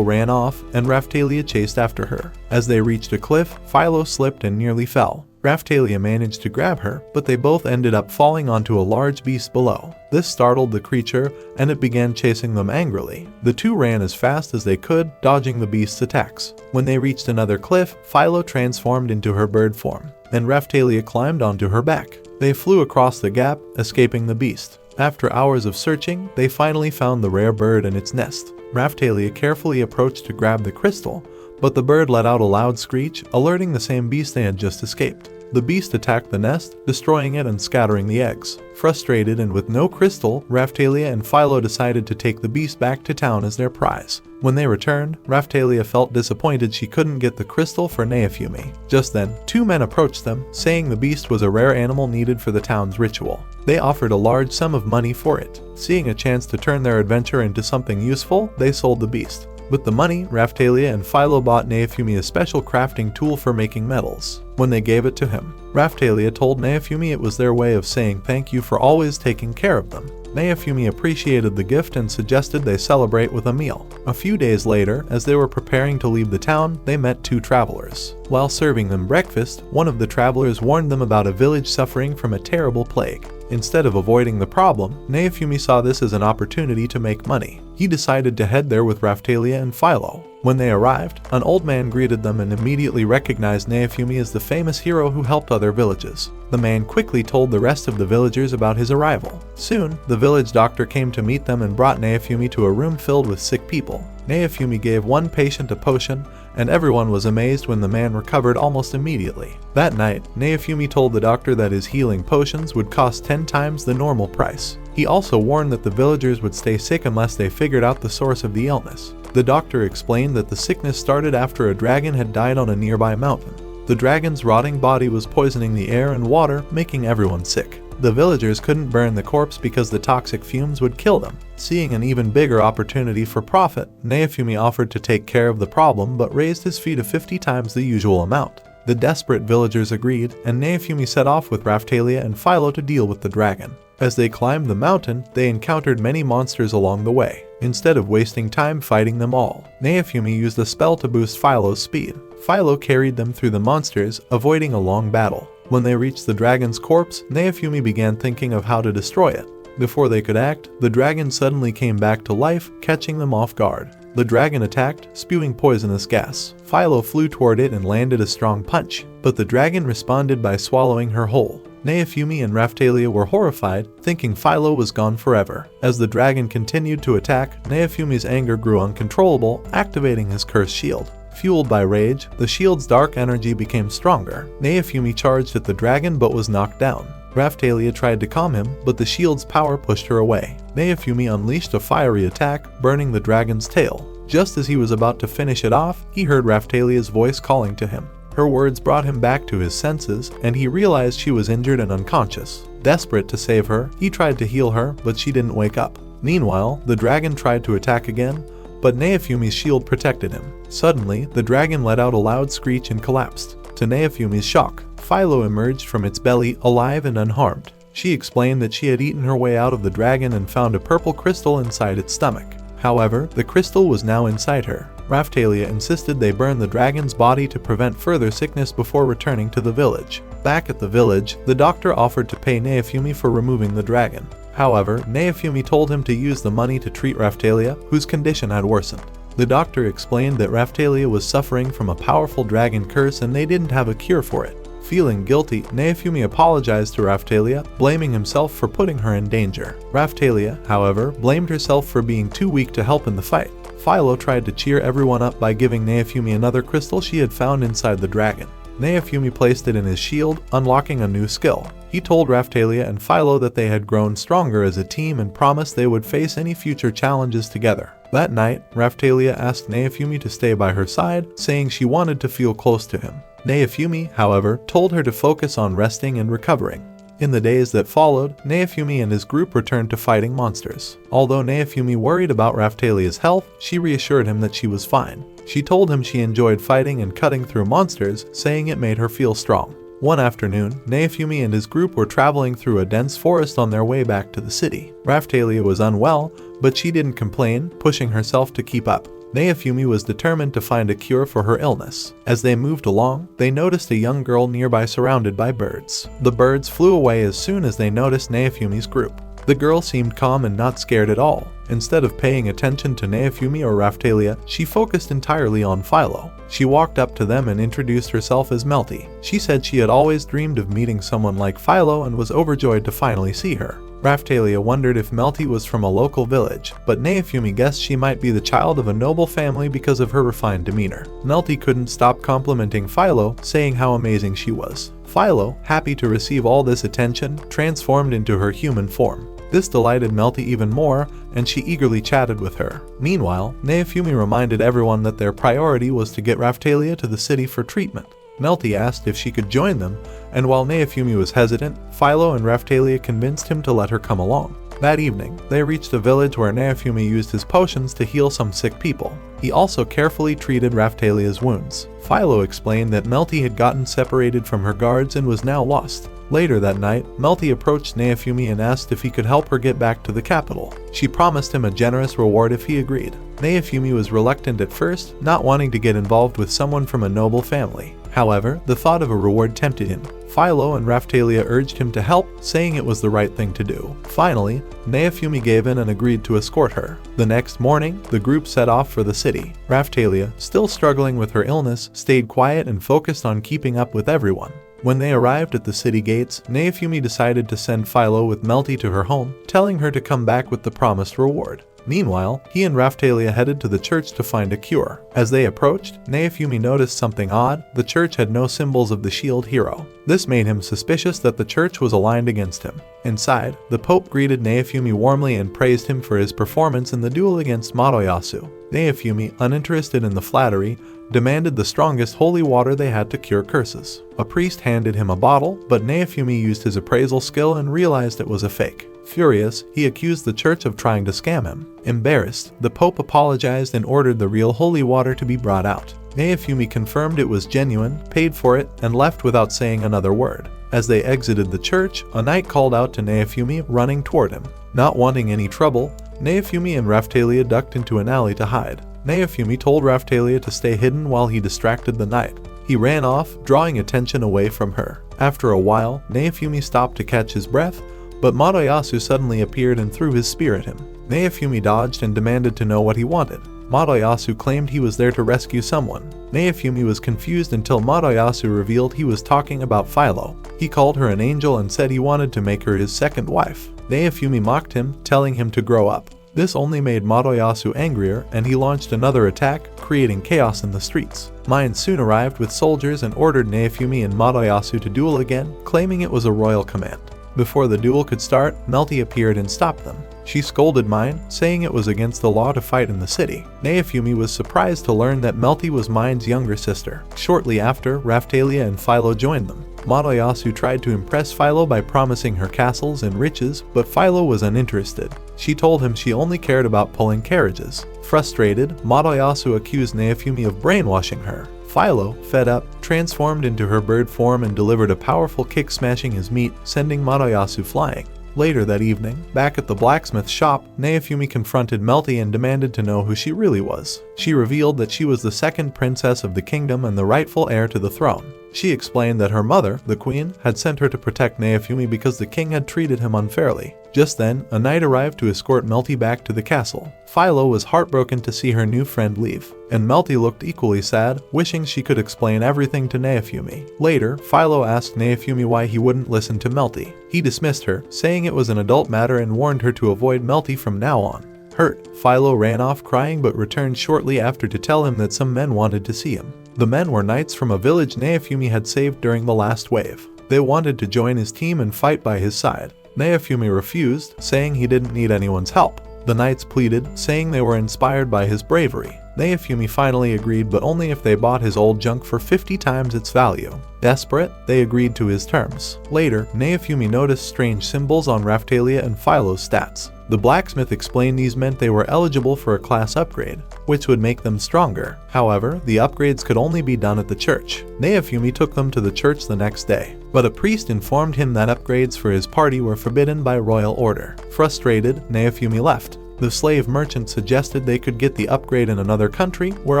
ran off, and Raphtalia chased after her. As they reached a cliff, Philo slipped and nearly fell. Raphtalia managed to grab her, but they both ended up falling onto a large beast below. This startled the creature, and it began chasing them angrily. The two ran as fast as they could, dodging the beast's attacks. When they reached another cliff, Philo transformed into her bird form, and Raphtalia climbed onto her back. They flew across the gap, escaping the beast. After hours of searching, they finally found the rare bird and its nest. Raphtalia carefully approached to grab the crystal, but the bird let out a loud screech, alerting the same beast they had just escaped. The beast attacked the nest, destroying it and scattering the eggs. Frustrated and with no crystal, Raphtalia and Philo decided to take the beast back to town as their prize. When they returned, Raphtalia felt disappointed she couldn't get the crystal for Naofumi. Just then, two men approached them, saying the beast was a rare animal needed for the town's ritual. They offered a large sum of money for it. Seeing a chance to turn their adventure into something useful, they sold the beast. With the money, Raphtalia and Philo bought Naofumi a special crafting tool for making metals. When they gave it to him, Raphtalia told Naofumi it was their way of saying thank you for always taking care of them. Naofumi appreciated the gift and suggested they celebrate with a meal. A few days later, as they were preparing to leave the town, they met two travelers. While serving them breakfast, one of the travelers warned them about a village suffering from a terrible plague. Instead of avoiding the problem, Naofumi saw this as an opportunity to make money. He decided to head there with Raphtalia and Philo. When they arrived, an old man greeted them and immediately recognized Naofumi as the famous hero who helped other villages. The man quickly told the rest of the villagers about his arrival. Soon, the village doctor came to meet them and brought Naofumi to a room filled with sick people. Naofumi gave one patient a potion, and everyone was amazed when the man recovered almost immediately. That night, Naofumi told the doctor that his healing potions would cost 10 times the normal price. He also warned that the villagers would stay sick unless they figured out the source of the illness. The doctor explained that the sickness started after a dragon had died on a nearby mountain. The dragon's rotting body was poisoning the air and water, making everyone sick. The villagers couldn't burn the corpse because the toxic fumes would kill them. Seeing an even bigger opportunity for profit, Naofumi offered to take care of the problem but raised his fee to 50 times the usual amount. The desperate villagers agreed, and Naofumi set off with Raphtalia and Philo to deal with the dragon. As they climbed the mountain, they encountered many monsters along the way. Instead of wasting time fighting them all, Naofumi used a spell to boost Philo's speed. Philo carried them through the monsters, avoiding a long battle. When they reached the dragon's corpse, Naofumi began thinking of how to destroy it. Before they could act, the dragon suddenly came back to life, catching them off guard. The dragon attacked, spewing poisonous gas. Philo flew toward it and landed a strong punch, but the dragon responded by swallowing her whole. Naofumi and Raphtalia were horrified, thinking Philo was gone forever. As the dragon continued to attack, Naofumi's anger grew uncontrollable, activating his cursed shield. Fueled by rage, the shield's dark energy became stronger. Naofumi charged at the dragon but was knocked down. Raphtalia tried to calm him, but the shield's power pushed her away. Naofumi unleashed a fiery attack, burning the dragon's tail. Just as he was about to finish it off, he heard Raphtalia's voice calling to him. Her words brought him back to his senses, and he realized she was injured and unconscious. Desperate to save her, he tried to heal her, but she didn't wake up. Meanwhile, the dragon tried to attack again, but Naofumi's shield protected him. Suddenly, the dragon let out a loud screech and collapsed. To Naofumi's shock, Philo emerged from its belly alive and unharmed. She explained that she had eaten her way out of the dragon and found a purple crystal inside its stomach. However, the crystal was now inside her. Raphtalia insisted they burn the dragon's body to prevent further sickness before returning to the village. Back at the village, the doctor offered to pay Naofumi for removing the dragon. However, Naofumi told him to use the money to treat Raphtalia, whose condition had worsened. The doctor explained that Raphtalia was suffering from a powerful dragon curse and they didn't have a cure for it. Feeling guilty, Naofumi apologized to Raphtalia, blaming himself for putting her in danger. Raphtalia, however, blamed herself for being too weak to help in the fight. Philo tried to cheer everyone up by giving Naofumi another crystal she had found inside the dragon. Naofumi placed it in his shield, unlocking a new skill. He told Raphtalia and Philo that they had grown stronger as a team and promised they would face any future challenges together. That night, Raphtalia asked Naofumi to stay by her side, saying she wanted to feel close to him. Naofumi, however, told her to focus on resting and recovering. In the days that followed, Naofumi and his group returned to fighting monsters. Although Naofumi worried about Raphtalia's health, she reassured him that she was fine. She told him she enjoyed fighting and cutting through monsters, saying it made her feel strong. One afternoon, Naofumi and his group were traveling through a dense forest on their way back to the city. Raphtalia was unwell, but she didn't complain, pushing herself to keep up. Naofumi was determined to find a cure for her illness. As they moved along, they noticed a young girl nearby surrounded by birds. The birds flew away as soon as they noticed Naofumi's group. The girl seemed calm and not scared at all. Instead of paying attention to Naofumi or Raphtalia, she focused entirely on Philo. She walked up to them and introduced herself as Melty. She said she had always dreamed of meeting someone like Philo and was overjoyed to finally see her. Raphtalia wondered if Melty was from a local village, but Naofumi guessed she might be the child of a noble family because of her refined demeanor. Melty couldn't stop complimenting Philo, saying how amazing she was. Philo, happy to receive all this attention, transformed into her human form. This delighted Melty even more, and she eagerly chatted with her. Meanwhile, Naofumi reminded everyone that their priority was to get Raphtalia to the city for treatment. Melty asked if she could join them, and while Naofumi was hesitant, Philo and Raphtalia convinced him to let her come along. That evening, they reached a village where Naofumi used his potions to heal some sick people. He also carefully treated Raphtalia's wounds. Philo explained that Melty had gotten separated from her guards and was now lost. Later that night, Melty approached Naofumi and asked if he could help her get back to the capital. She promised him a generous reward if he agreed. Naofumi was reluctant at first, not wanting to get involved with someone from a noble family. However, the thought of a reward tempted him. Philo and Raphtalia urged him to help, saying it was the right thing to do. Finally, Naofumi gave in and agreed to escort her. The next morning, the group set off for the city. Raphtalia, still struggling with her illness, stayed quiet and focused on keeping up with everyone. When they arrived at the city gates, Naofumi decided to send Philo with Melty to her home, telling her to come back with the promised reward. Meanwhile, he and Raphtalia headed to the church to find a cure. As they approached, Naofumi noticed something odd. The church had no symbols of the shield hero. This made him suspicious that the church was aligned against him. Inside, the Pope greeted Naofumi warmly and praised him for his performance in the duel against Madoyasu. Naofumi, uninterested in the flattery, demanded the strongest holy water they had to cure curses. A priest handed him a bottle, but Naofumi used his appraisal skill and realized it was a fake. Furious, he accused the church of trying to scam him. Embarrassed, the Pope apologized and ordered the real holy water to be brought out. Naofumi confirmed it was genuine, paid for it, and left without saying another word. As they exited the church, a knight called out to Naofumi, running toward him. Not wanting any trouble, Naofumi and Raphtalia ducked into an alley to hide. Naofumi told Raphtalia to stay hidden while he distracted the knight. He ran off, drawing attention away from her. After a while, Naofumi stopped to catch his breath, but Madoyasu suddenly appeared and threw his spear at him. Naofumi dodged and demanded to know what he wanted. Madoyasu claimed he was there to rescue someone. Naofumi was confused until Madoyasu revealed he was talking about Philo. He called her an angel and said he wanted to make her his second wife. Naofumi mocked him, telling him to grow up. This only made Madoyasu angrier, and he launched another attack, creating chaos in the streets. Mine soon arrived with soldiers and ordered Naofumi and Madoyasu to duel again, claiming it was a royal command. Before the duel could start, Melty appeared and stopped them. She scolded Mine, saying it was against the law to fight in the city. Naofumi was surprised to learn that Melty was Mine's younger sister. Shortly after, Raphtalia and Philo joined them. Madoyasu tried to impress Philo by promising her castles and riches, but Philo was uninterested. She told him she only cared about pulling carriages. Frustrated, Madoyasu accused Naofumi of brainwashing her. Philo, fed up, transformed into her bird form and delivered a powerful kick, smashing his meat, sending Madoyasu flying. Later that evening, back at the blacksmith shop, Naofumi confronted Melty and demanded to know who she really was. She revealed that she was the second princess of the kingdom and the rightful heir to the throne. She explained that her mother, the queen, had sent her to protect Naofumi because the king had treated him unfairly. Just then, a knight arrived to escort Melty back to the castle. Philo was heartbroken to see her new friend leave, and Melty looked equally sad, wishing she could explain everything to Naofumi. Later, Philo asked Naofumi why he wouldn't listen to Melty. He dismissed her, saying it was an adult matter and warned her to avoid Melty from now on. Hurt, Philo ran off crying but returned shortly after to tell him that some men wanted to see him. The men were knights from a village Neofumi had saved during the last wave. They wanted to join his team and fight by his side. Neofumi refused, saying he didn't need anyone's help. The knights pleaded, saying they were inspired by his bravery. Neofumi finally agreed, but only if they bought his old junk for 50 times its value. Desperate, they agreed to his terms. Later, Neofumi noticed strange symbols on Raphtalia and Philo's stats. The blacksmith explained these meant they were eligible for a class upgrade, which would make them stronger. However, the upgrades could only be done at the church. Neofumi took them to the church the next day, but a priest informed him that upgrades for his party were forbidden by royal order. Frustrated, Neofumi left. The slave merchant suggested they could get the upgrade in another country where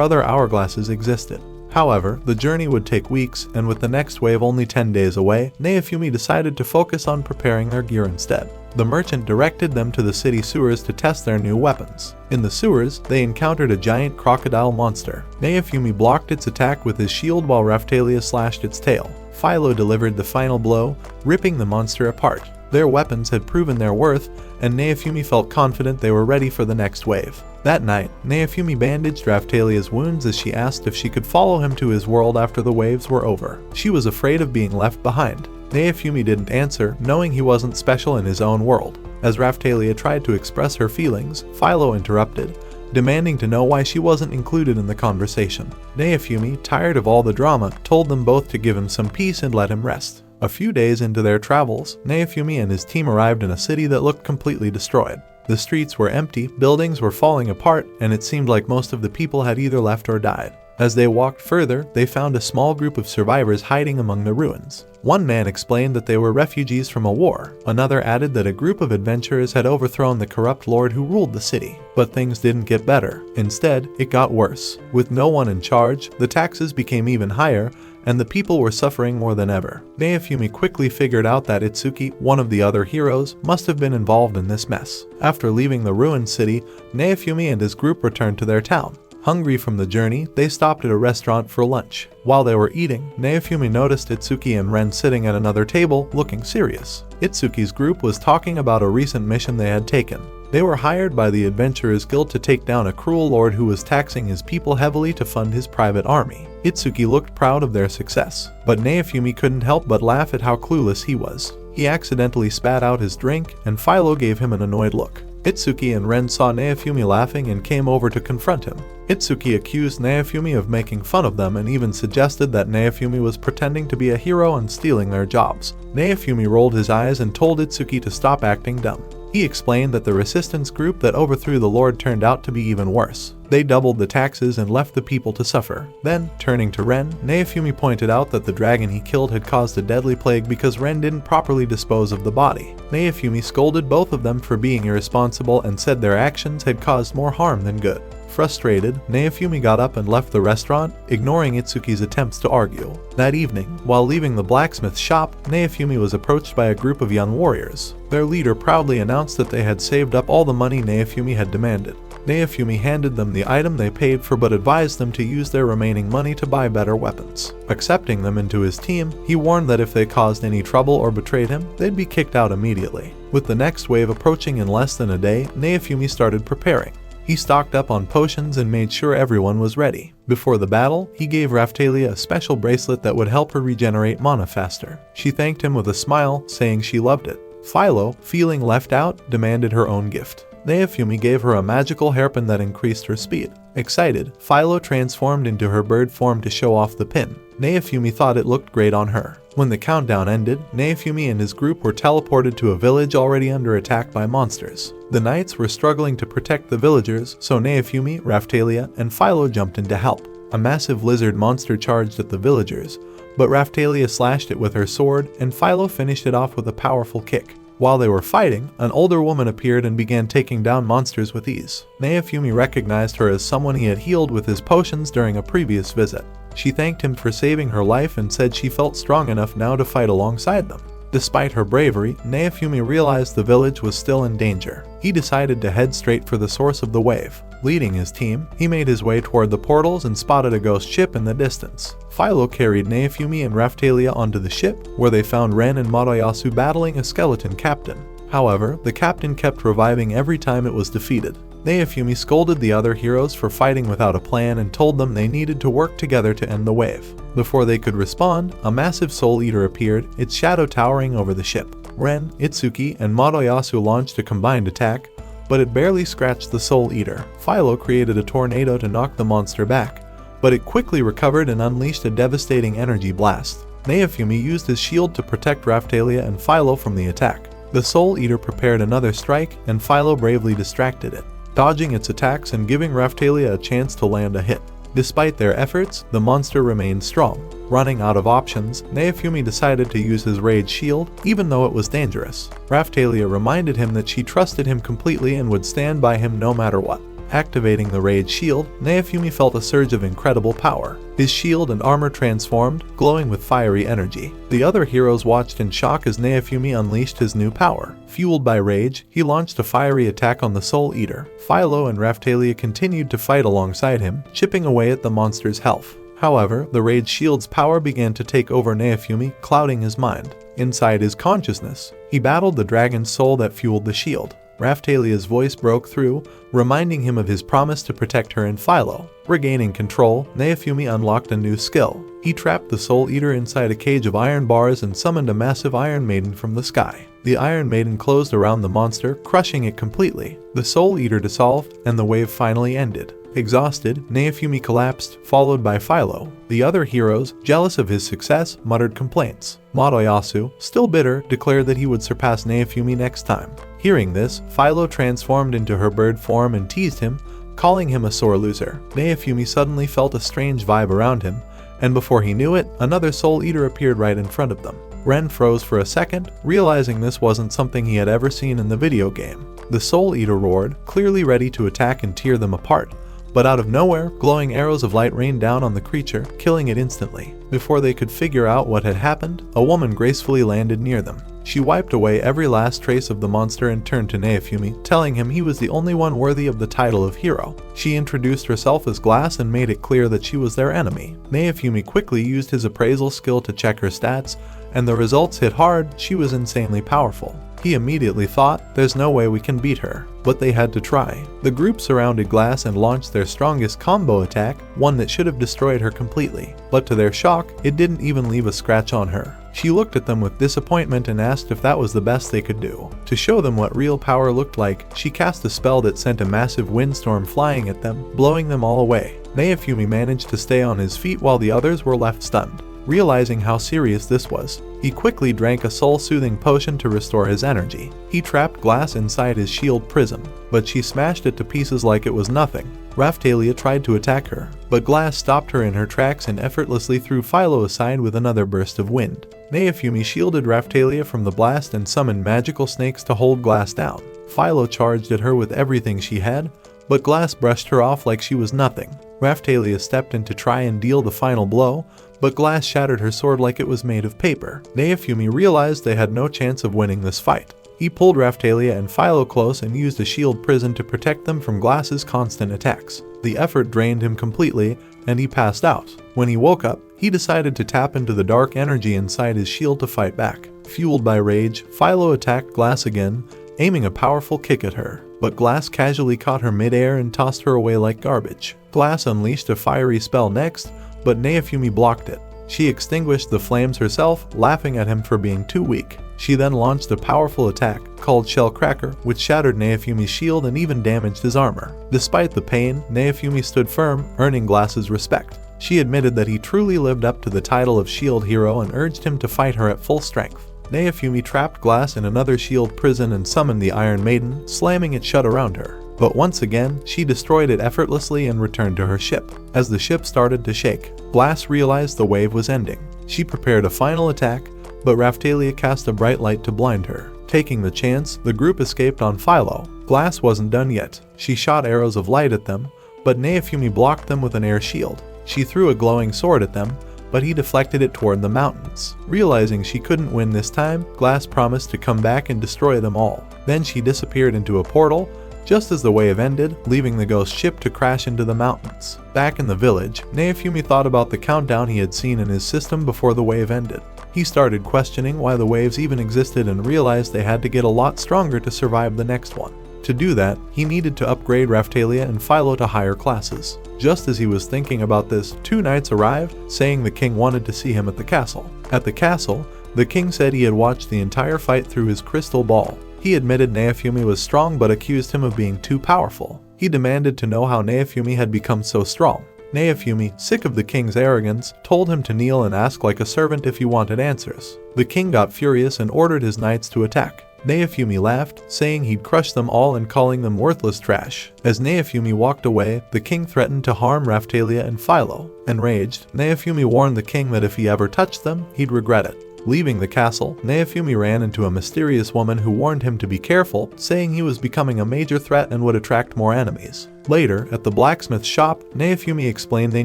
other hourglasses existed. However, the journey would take weeks, and with the next wave only 10 days away, Neofumi decided to focus on preparing their gear instead. The merchant directed them to the city sewers to test their new weapons. In the sewers, they encountered a giant crocodile monster. Neofumi blocked its attack with his shield while Raphtalia slashed its tail. Philo delivered the final blow, ripping the monster apart. Their weapons had proven their worth, and Neofumi felt confident they were ready for the next wave. That night, Neofumi bandaged Raphtalia's wounds as she asked if she could follow him to his world after the waves were over. She was afraid of being left behind. Neofumi didn't answer, knowing he wasn't special in his own world. As Raphtalia tried to express her feelings, Philo interrupted, demanding to know why she wasn't included in the conversation. Neofumi, tired of all the drama, told them both to give him some peace and let him rest. A few days into their travels, Neofumi and his team arrived in a city that looked completely destroyed. The streets were empty, buildings were falling apart, and it seemed like most of the people had either left or died. As they walked further, they found a small group of survivors hiding among the ruins. One man explained that they were refugees from a war. Another added that a group of adventurers had overthrown the corrupt lord who ruled the city. But things didn't get better. Instead, it got worse. With no one in charge, the taxes became even higher, and the people were suffering more than ever. Neofumi quickly figured out that Itsuki, one of the other heroes, must have been involved in this mess. After leaving the ruined city, Neofumi and his group returned to their town. Hungry from the journey, they stopped at a restaurant for lunch. While they were eating, Neofumi noticed Itsuki and Ren sitting at another table, looking serious. Itsuki's group was talking about a recent mission they had taken. They were hired by the Adventurers Guild to take down a cruel lord who was taxing his people heavily to fund his private army. Itsuki looked proud of their success, but Neofumi couldn't help but laugh at how clueless he was. He accidentally spat out his drink, and Philo gave him an annoyed look. Itsuki and Ren saw Neofumi laughing and came over to confront him. Itsuki accused Neofumi of making fun of them and even suggested that Neofumi was pretending to be a hero and stealing their jobs. Neofumi rolled his eyes and told Itsuki to stop acting dumb. He explained that the resistance group that overthrew the lord turned out to be even worse. They doubled the taxes and left the people to suffer. Then, turning to Ren, Neofumi pointed out that the dragon he killed had caused a deadly plague because Ren didn't properly dispose of the body. Neofumi scolded both of them for being irresponsible and said their actions had caused more harm than good. Frustrated, Neofumi got up and left the restaurant, ignoring Itsuki's attempts to argue. That evening, while leaving the blacksmith shop, Neofumi was approached by a group of young warriors. Their leader proudly announced that they had saved up all the money Neofumi had demanded. Neofumi handed them the item they paid for but advised them to use their remaining money to buy better weapons. Accepting them into his team, he warned that if they caused any trouble or betrayed him, they'd be kicked out immediately. With the next wave approaching in less than a day, Neofumi started preparing. He stocked up on potions and made sure everyone was ready. Before the battle, he gave Raphtalia a special bracelet that would help her regenerate mana faster. She thanked him with a smile, saying she loved it. Philo, feeling left out, demanded her own gift. Neofumi gave her a magical hairpin that increased her speed. Excited, Philo transformed into her bird form to show off the pin. Neofumi thought it looked great on her. When the countdown ended, Neofumi and his group were teleported to a village already under attack by monsters. The knights were struggling to protect the villagers, so Neofumi, Raphtalia, and Philo jumped in to help. A massive lizard monster charged at the villagers, but Raphtalia slashed it with her sword, and Philo finished it off with a powerful kick. While they were fighting, an older woman appeared and began taking down monsters with ease. Neofumi recognized her as someone he had healed with his potions during a previous visit. She thanked him for saving her life and said she felt strong enough now to fight alongside them. Despite her bravery, Neofumi realized the village was still in danger. He decided to head straight for the source of the wave. Leading his team, he made his way toward the portals and spotted a ghost ship in the distance. Philo carried Neofumi and Raphtalia onto the ship, where they found Ren and Moroyasu battling a skeleton captain. However, the captain kept reviving every time it was defeated. Naofumi scolded the other heroes for fighting without a plan and told them they needed to work together to end the wave. Before they could respond, a massive Soul Eater appeared, its shadow towering over the ship. Ren, Itsuki, and Motoyasu launched a combined attack, but it barely scratched the Soul Eater. Philo created a tornado to knock the monster back, but it quickly recovered and unleashed a devastating energy blast. Naofumi used his shield to protect Raphtalia and Philo from the attack. The Soul Eater prepared another strike, and Philo bravely distracted it, dodging its attacks and giving Raphtalia a chance to land a hit. Despite their efforts, the monster remained strong. Running out of options, Naofumi decided to use his Rage Shield, even though it was dangerous. Raphtalia reminded him that she trusted him completely and would stand by him no matter what. Activating the Rage Shield, Naofumi felt a surge of incredible power. His shield and armor transformed, glowing with fiery energy. The other heroes watched in shock as Naofumi unleashed his new power. Fueled by rage, he launched a fiery attack on the Soul Eater. Philo and Raphtalia continued to fight alongside him, chipping away at the monster's health. However, the Rage Shield's power began to take over Naofumi, clouding his mind. Inside his consciousness, he battled the dragon's soul that fueled the shield. Raphtalia's voice broke through, reminding him of his promise to protect her and Philo. Regaining control, Naofumi unlocked a new skill. He trapped the Soul Eater inside a cage of iron bars and summoned a massive Iron Maiden from the sky. The Iron Maiden closed around the monster, crushing it completely. The Soul Eater dissolved, and the wave finally ended. Exhausted, Naofumi collapsed, followed by Philo. The other heroes, jealous of his success, muttered complaints. Motoyasu, still bitter, declared that he would surpass Naofumi next time. Hearing this, Philo transformed into her bird form and teased him, calling him a sore loser. Naofumi suddenly felt a strange vibe around him, and before he knew it, another Soul Eater appeared right in front of them. Ren froze for a second, realizing this wasn't something he had ever seen in the video game. The Soul Eater roared, clearly ready to attack and tear them apart. But out of nowhere, glowing arrows of light rained down on the creature, killing it instantly. Before they could figure out what had happened, a woman gracefully landed near them. She wiped away every last trace of the monster and turned to Naofumi, telling him he was the only one worthy of the title of hero. She introduced herself as Glass and made it clear that she was their enemy. Naofumi quickly used his appraisal skill to check her stats, and the results hit hard. She was insanely powerful. He immediately thought, there's no way we can beat her, but they had to try. The group surrounded Glass and launched their strongest combo attack, one that should have destroyed her completely. But to their shock, it didn't even leave a scratch on her. She looked at them with disappointment and asked if that was the best they could do. To show them what real power looked like, she cast a spell that sent a massive windstorm flying at them, blowing them all away. Naofumi managed to stay on his feet while the others were left stunned. Realizing how serious this was, he quickly drank a soul-soothing potion to restore his energy. He trapped Glass inside his shield prism, but she smashed it to pieces like it was nothing. Raphtalia tried to attack her, but Glass stopped her in her tracks and effortlessly threw Philo aside with another burst of wind. Naofumi shielded Raphtalia from the blast and summoned magical snakes to hold Glass down. Philo charged at her with everything she had, but Glass brushed her off like she was nothing. Raphtalia stepped in to try and deal the final blow, but Glass shattered her sword like it was made of paper. Naofumi realized they had no chance of winning this fight. He pulled Raphtalia and Philo close and used a shield prison to protect them from Glass's constant attacks. The effort drained him completely, and he passed out. When he woke up, he decided to tap into the dark energy inside his shield to fight back. Fueled by rage, Philo attacked Glass again, aiming a powerful kick at her. But Glass casually caught her midair and tossed her away like garbage. Glass unleashed a fiery spell next, but Naofumi blocked it. She extinguished the flames herself, laughing at him for being too weak. She then launched a powerful attack, called Shell Cracker, which shattered Naofumi's shield and even damaged his armor. Despite the pain, Naofumi stood firm, earning Glass's respect. She admitted that he truly lived up to the title of Shield Hero and urged him to fight her at full strength. Naofumi trapped Glass in another shield prison and summoned the Iron Maiden, slamming it shut around her. But once again, she destroyed it effortlessly and returned to her ship. As the ship started to shake, Glass realized the wave was ending. She prepared a final attack, but Raphtalia cast a bright light to blind her. Taking the chance, the group escaped on Philo. Glass wasn't done yet. She shot arrows of light at them, but Naofumi blocked them with an air shield. She threw a glowing sword at them, but he deflected it toward the mountains. Realizing she couldn't win this time, Glass promised to come back and destroy them all. Then she disappeared into a portal, just as the wave ended, leaving the ghost ship to crash into the mountains. Back in the village, Naofumi thought about the countdown he had seen in his system before the wave ended. He started questioning why the waves even existed and realized they had to get a lot stronger to survive the next one. To do that, he needed to upgrade Raphtalia and Philo to higher classes. Just as he was thinking about this, 2 knights arrived, saying the king wanted to see him at the castle. At the castle, the king said he had watched the entire fight through his crystal ball. He admitted Neafumi was strong but accused him of being too powerful. He demanded to know how Neafumi had become so strong. Neafumi, sick of the king's arrogance, told him to kneel and ask like a servant if he wanted answers. The king got furious and ordered his knights to attack. Neafumi laughed, saying he'd crush them all and calling them worthless trash. As Neafumi walked away, the king threatened to harm Raphtalia and Philo. Enraged, Neafumi warned the king that if he ever touched them, he'd regret it. Leaving the castle, Neafumi ran into a mysterious woman who warned him to be careful, saying he was becoming a major threat and would attract more enemies. Later, at the blacksmith shop, Neafumi explained they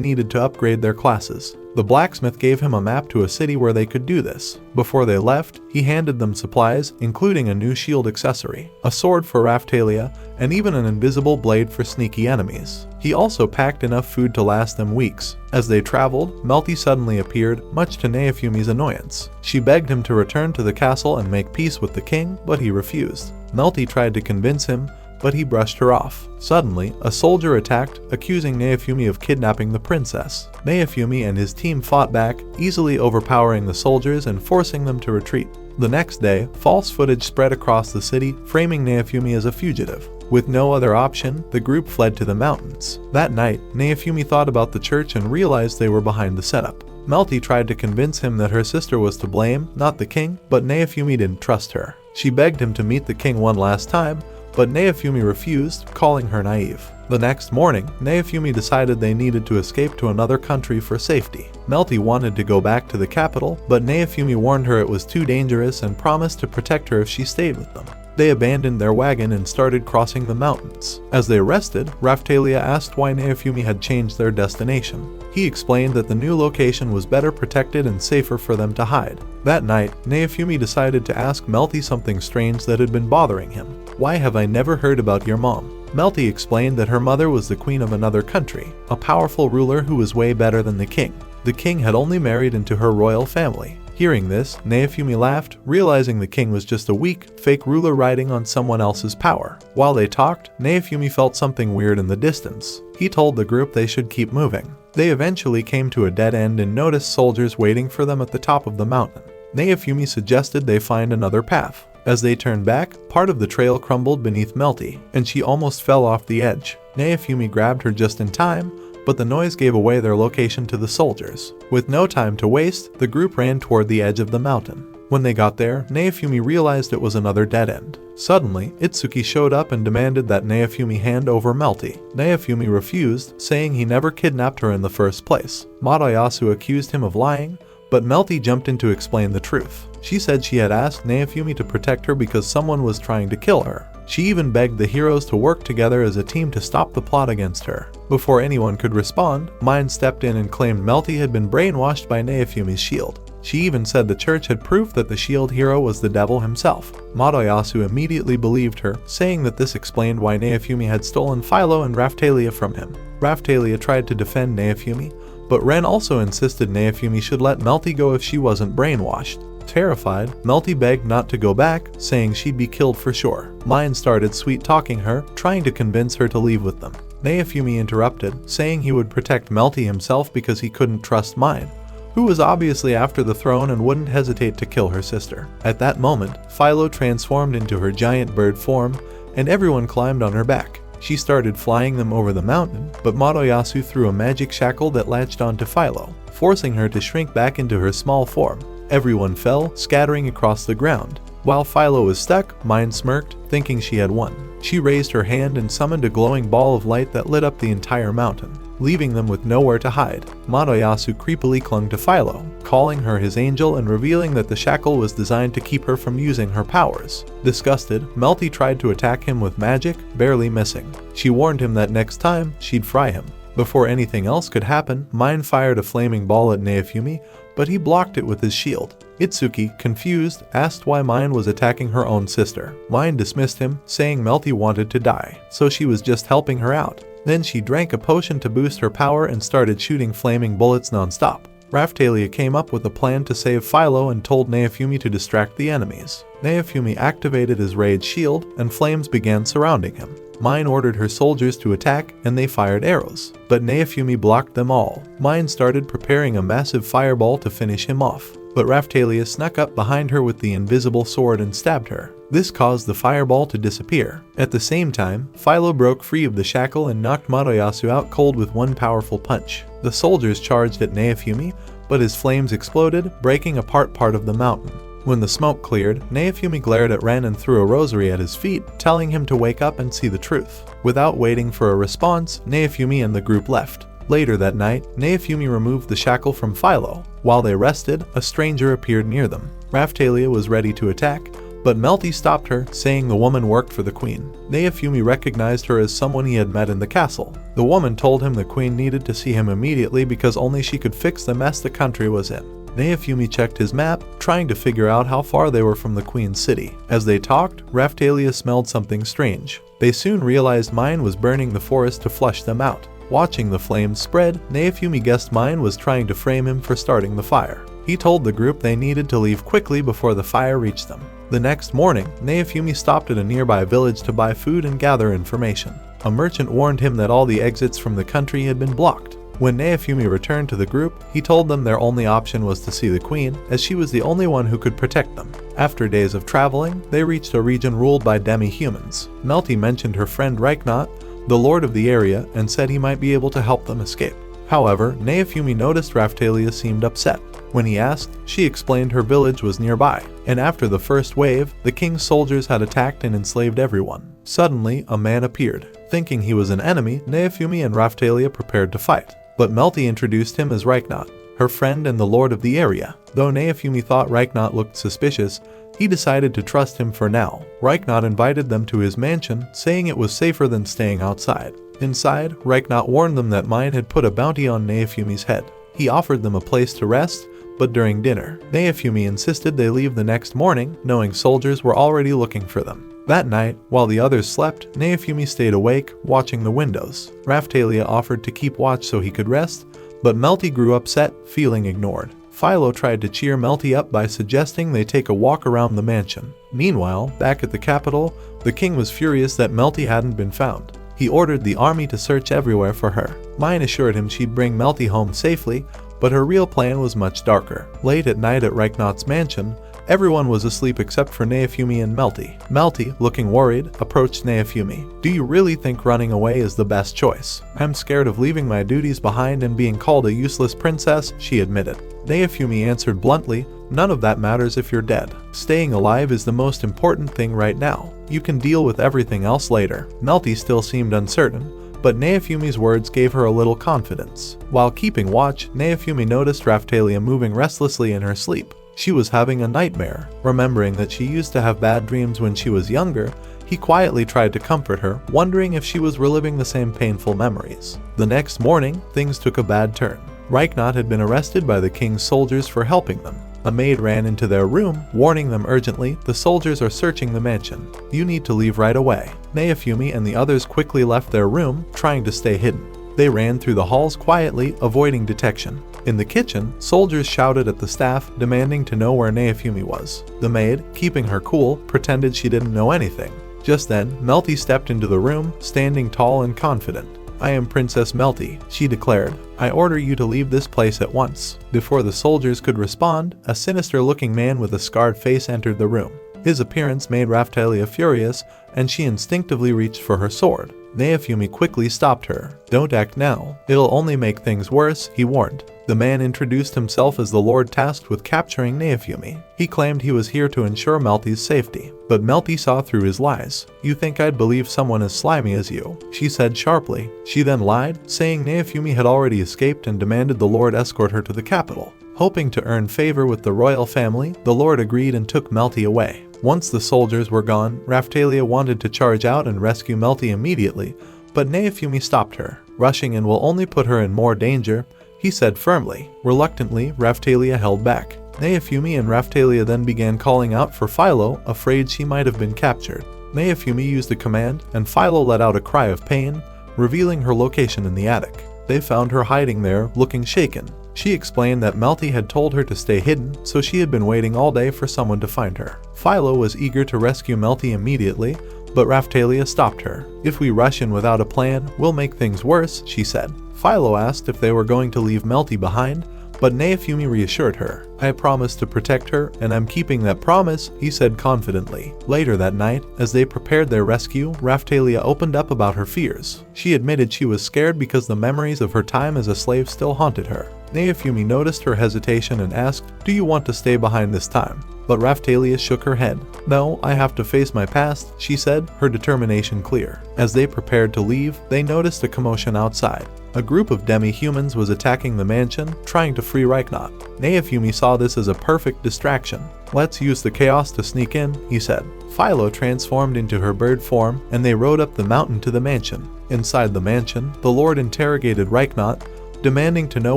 needed to upgrade their classes. The blacksmith gave him a map to a city where they could do this. Before they left, he handed them supplies, including a new shield accessory, a sword for Raphtalia, and even an invisible blade for sneaky enemies. He also packed enough food to last them weeks. As they traveled, Melty suddenly appeared, much to Neafumi's annoyance. She begged him to return to the castle and make peace with the king, but he refused. Melty tried to convince him, but he brushed her off. Suddenly, a soldier attacked, accusing Neafumi of kidnapping the princess. Neafumi and his team fought back, easily overpowering the soldiers and forcing them to retreat. The next day, false footage spread across the city, framing Neafumi as a fugitive. With no other option, the group fled to the mountains. That night, Neafumi thought about the church and realized they were behind the setup. Melty tried to convince him that her sister was to blame, not the king, but Neafumi didn't trust her. She begged him to meet the king one last time, but Neafumi refused, calling her naive. The next morning, Neafumi decided they needed to escape to another country for safety. Melty wanted to go back to the capital, but Neafumi warned her it was too dangerous and promised to protect her if she stayed with them. They abandoned their wagon and started crossing the mountains. As they rested, Raphtalia asked why Neafumi had changed their destination. He explained that the new location was better protected and safer for them to hide. That night, Neafumi decided to ask Melty something strange that had been bothering him. "Why have I never heard about your mom?" Melty explained that her mother was the queen of another country, a powerful ruler who was way better than the king. The king had only married into her royal family. Hearing this, Neafumi laughed, realizing the king was just a weak, fake ruler riding on someone else's power. While they talked, Neafumi felt something weird in the distance. He told the group they should keep moving. They eventually came to a dead end and noticed soldiers waiting for them at the top of the mountain. Neafumi suggested they find another path. As they turned back, part of the trail crumbled beneath Melty, and she almost fell off the edge. Neafumi grabbed her just in time, but the noise gave away their location to the soldiers. With no time to waste, the group ran toward the edge of the mountain. When they got there, Neafumi realized it was another dead end. Suddenly, Itsuki showed up and demanded that Neafumi hand over Melty. Neafumi refused, saying he never kidnapped her in the first place. Madayasu accused him of lying, but Melty jumped in to explain the truth. She said she had asked Neafumi to protect her because someone was trying to kill her. She even begged the heroes to work together as a team to stop the plot against her. Before anyone could respond, Mine stepped in and claimed Melty had been brainwashed by Neafumi's shield. She even said the church had proof that the shield hero was the devil himself. Madayasu immediately believed her, saying that this explained why Neafumi had stolen Philo and Raphtalia from him. Raphtalia tried to defend Neafumi, but Ren also insisted Neafumi should let Melty go if she wasn't brainwashed. Terrified, Melty begged not to go back, saying she'd be killed for sure. Mine started sweet-talking her, trying to convince her to leave with them. Neafumi interrupted, saying he would protect Melty himself because he couldn't trust Mine, who was obviously after the throne and wouldn't hesitate to kill her sister. At that moment, Philo transformed into her giant bird form, and everyone climbed on her back. She started flying them over the mountain, but Madayasu threw a magic shackle that latched onto Philo, forcing her to shrink back into her small form. Everyone fell, scattering across the ground. While Philo was stuck, Mine smirked, thinking she had won. She raised her hand and summoned a glowing ball of light that lit up the entire mountain, leaving them with nowhere to hide. Madayasu creepily clung to Philo, calling her his angel and revealing that the shackle was designed to keep her from using her powers. Disgusted, Melty tried to attack him with magic, barely missing. She warned him that next time, she'd fry him. Before anything else could happen, Mine fired a flaming ball at Neafumi, but he blocked it with his shield. Itsuki, confused, asked why Mine was attacking her own sister. Mine dismissed him, saying Melty wanted to die, so she was just helping her out. Then she drank a potion to boost her power and started shooting flaming bullets non-stop. Raphtalia came up with a plan to save Philo and told Neofumi to distract the enemies. Neofumi activated his raid shield, and flames began surrounding him. Mine ordered her soldiers to attack, and they fired arrows, but Neofumi blocked them all. Mine started preparing a massive fireball to finish him off, but Raphtalia snuck up behind her with the invisible sword and stabbed her. This caused the fireball to disappear. At the same time, Philo broke free of the shackle and knocked Moroyasu out cold with one powerful punch. The soldiers charged at Neofumi, but his flames exploded, breaking apart part of the mountain. When the smoke cleared, Neofumi glared at Ren and threw a rosary at his feet, telling him to wake up and see the truth. Without waiting for a response, Neofumi and the group left. Later that night, Neofumi removed the shackle from Philo. While they rested, a stranger appeared near them. Raphtalia was ready to attack, but Melty stopped her, saying the woman worked for the queen. Neofumi recognized her as someone he had met in the castle. The woman told him the queen needed to see him immediately because only she could fix the mess the country was in. Neofumi checked his map, trying to figure out how far they were from the queen's city. As they talked, Raphtalia smelled something strange. They soon realized Mine was burning the forest to flush them out. Watching the flames spread, Neofumi guessed Mine was trying to frame him for starting the fire. He told the group they needed to leave quickly before the fire reached them. The next morning, Neofumi stopped at a nearby village to buy food and gather information. A merchant warned him that all the exits from the country had been blocked. When Neofumi returned to the group, he told them their only option was to see the queen, as she was the only one who could protect them. After days of traveling, they reached a region ruled by demi-humans. Melty mentioned her friend Reichnaut, the lord of the area, and said he might be able to help them escape. However, Neofumi noticed Raphtalia seemed upset. When he asked, she explained her village was nearby, and after the first wave, the king's soldiers had attacked and enslaved everyone. Suddenly, a man appeared. Thinking he was an enemy, Neofumi and Raphtalia prepared to fight. But Melty introduced him as Reichnaut, her friend and the lord of the area. Though Neofumi thought Reichnaut looked suspicious, he decided to trust him for now. Reichnaut invited them to his mansion, saying it was safer than staying outside. Inside, Reichnaut warned them that Mine had put a bounty on Neofumi's head. He offered them a place to rest, but during dinner, Neofumi insisted they leave the next morning, knowing soldiers were already looking for them. That night, while the others slept, Neofumi stayed awake, watching the windows. Raphtalia offered to keep watch so he could rest, but Melty grew upset, feeling ignored. Philo tried to cheer Melty up by suggesting they take a walk around the mansion. Meanwhile, back at the capital, the king was furious that Melty hadn't been found. He ordered the army to search everywhere for her. Mine assured him she'd bring Melty home safely, but her real plan was much darker. Late at night at Reichnaut's mansion, everyone was asleep except for Neofumi and Melty. Melty, looking worried, approached Neofumi. "Do you really think running away is the best choice?" "I'm scared of leaving my duties behind and being called a useless princess," she admitted. Neofumi answered bluntly, "None of that matters if you're dead. Staying alive is the most important thing right now. You can deal with everything else later." Melty still seemed uncertain, but Neofumi's words gave her a little confidence. While keeping watch, Neofumi noticed Raphtalia moving restlessly in her sleep. She was having a nightmare. Remembering that she used to have bad dreams when she was younger, he quietly tried to comfort her, wondering if she was reliving the same painful memories. The next morning, things took a bad turn. Reichnaut had been arrested by the king's soldiers for helping them. A maid ran into their room, warning them urgently, "The soldiers are searching the mansion. You need to leave right away." Neofumi and the others quickly left their room, trying to stay hidden. They ran through the halls quietly, avoiding detection. In the kitchen, soldiers shouted at the staff, demanding to know where Neofumi was. The maid, keeping her cool, pretended she didn't know anything. Just then, Melty stepped into the room, standing tall and confident. "I am Princess Melty," she declared. "I order you to leave this place at once." Before the soldiers could respond, a sinister-looking man with a scarred face entered the room. His appearance made Raphtalia furious, and she instinctively reached for her sword. Neofumi quickly stopped her. "Don't act now. It'll only make things worse," he warned. The man introduced himself as the lord tasked with capturing Neofumi. He claimed he was here to ensure Melty's safety, but Melty saw through his lies. "You think I'd believe someone as slimy as you?" she said sharply. She then lied, saying Neofumi had already escaped and demanded the lord escort her to the capital. Hoping to earn favor with the royal family, the lord agreed and took Melty away. Once the soldiers were gone, Raphtalia wanted to charge out and rescue Melty immediately, but Neofumi stopped her. "Rushing in will only put her in more danger," he said firmly. Reluctantly, Raphtalia held back. Neofumi and Raphtalia then began calling out for Philo, afraid she might have been captured. Neofumi used a command, and Philo let out a cry of pain, revealing her location in the attic. They found her hiding there, looking shaken. She explained that Melty had told her to stay hidden, so she had been waiting all day for someone to find her. Philo was eager to rescue Melty immediately, but Raphtalia stopped her. "If we rush in without a plan, we'll make things worse," she said. Philo asked if they were going to leave Melty behind, but Neofumi reassured her. "I promised to protect her, and I'm keeping that promise," he said confidently. Later that night, as they prepared their rescue, Raphtalia opened up about her fears. She admitted she was scared because the memories of her time as a slave still haunted her. Neofumi noticed her hesitation and asked, "Do you want to stay behind this time?" But Raphtalia shook her head. "No, I have to face my past," she said, her determination clear. As they prepared to leave, they noticed a commotion outside. A group of demi-humans was attacking the mansion, trying to free Reichnaut. Neofumi saw this as a perfect distraction. "Let's use the chaos to sneak in," he said. Philo transformed into her bird form, and they rode up the mountain to the mansion. Inside the mansion, the Lord interrogated Reichnaut, demanding to know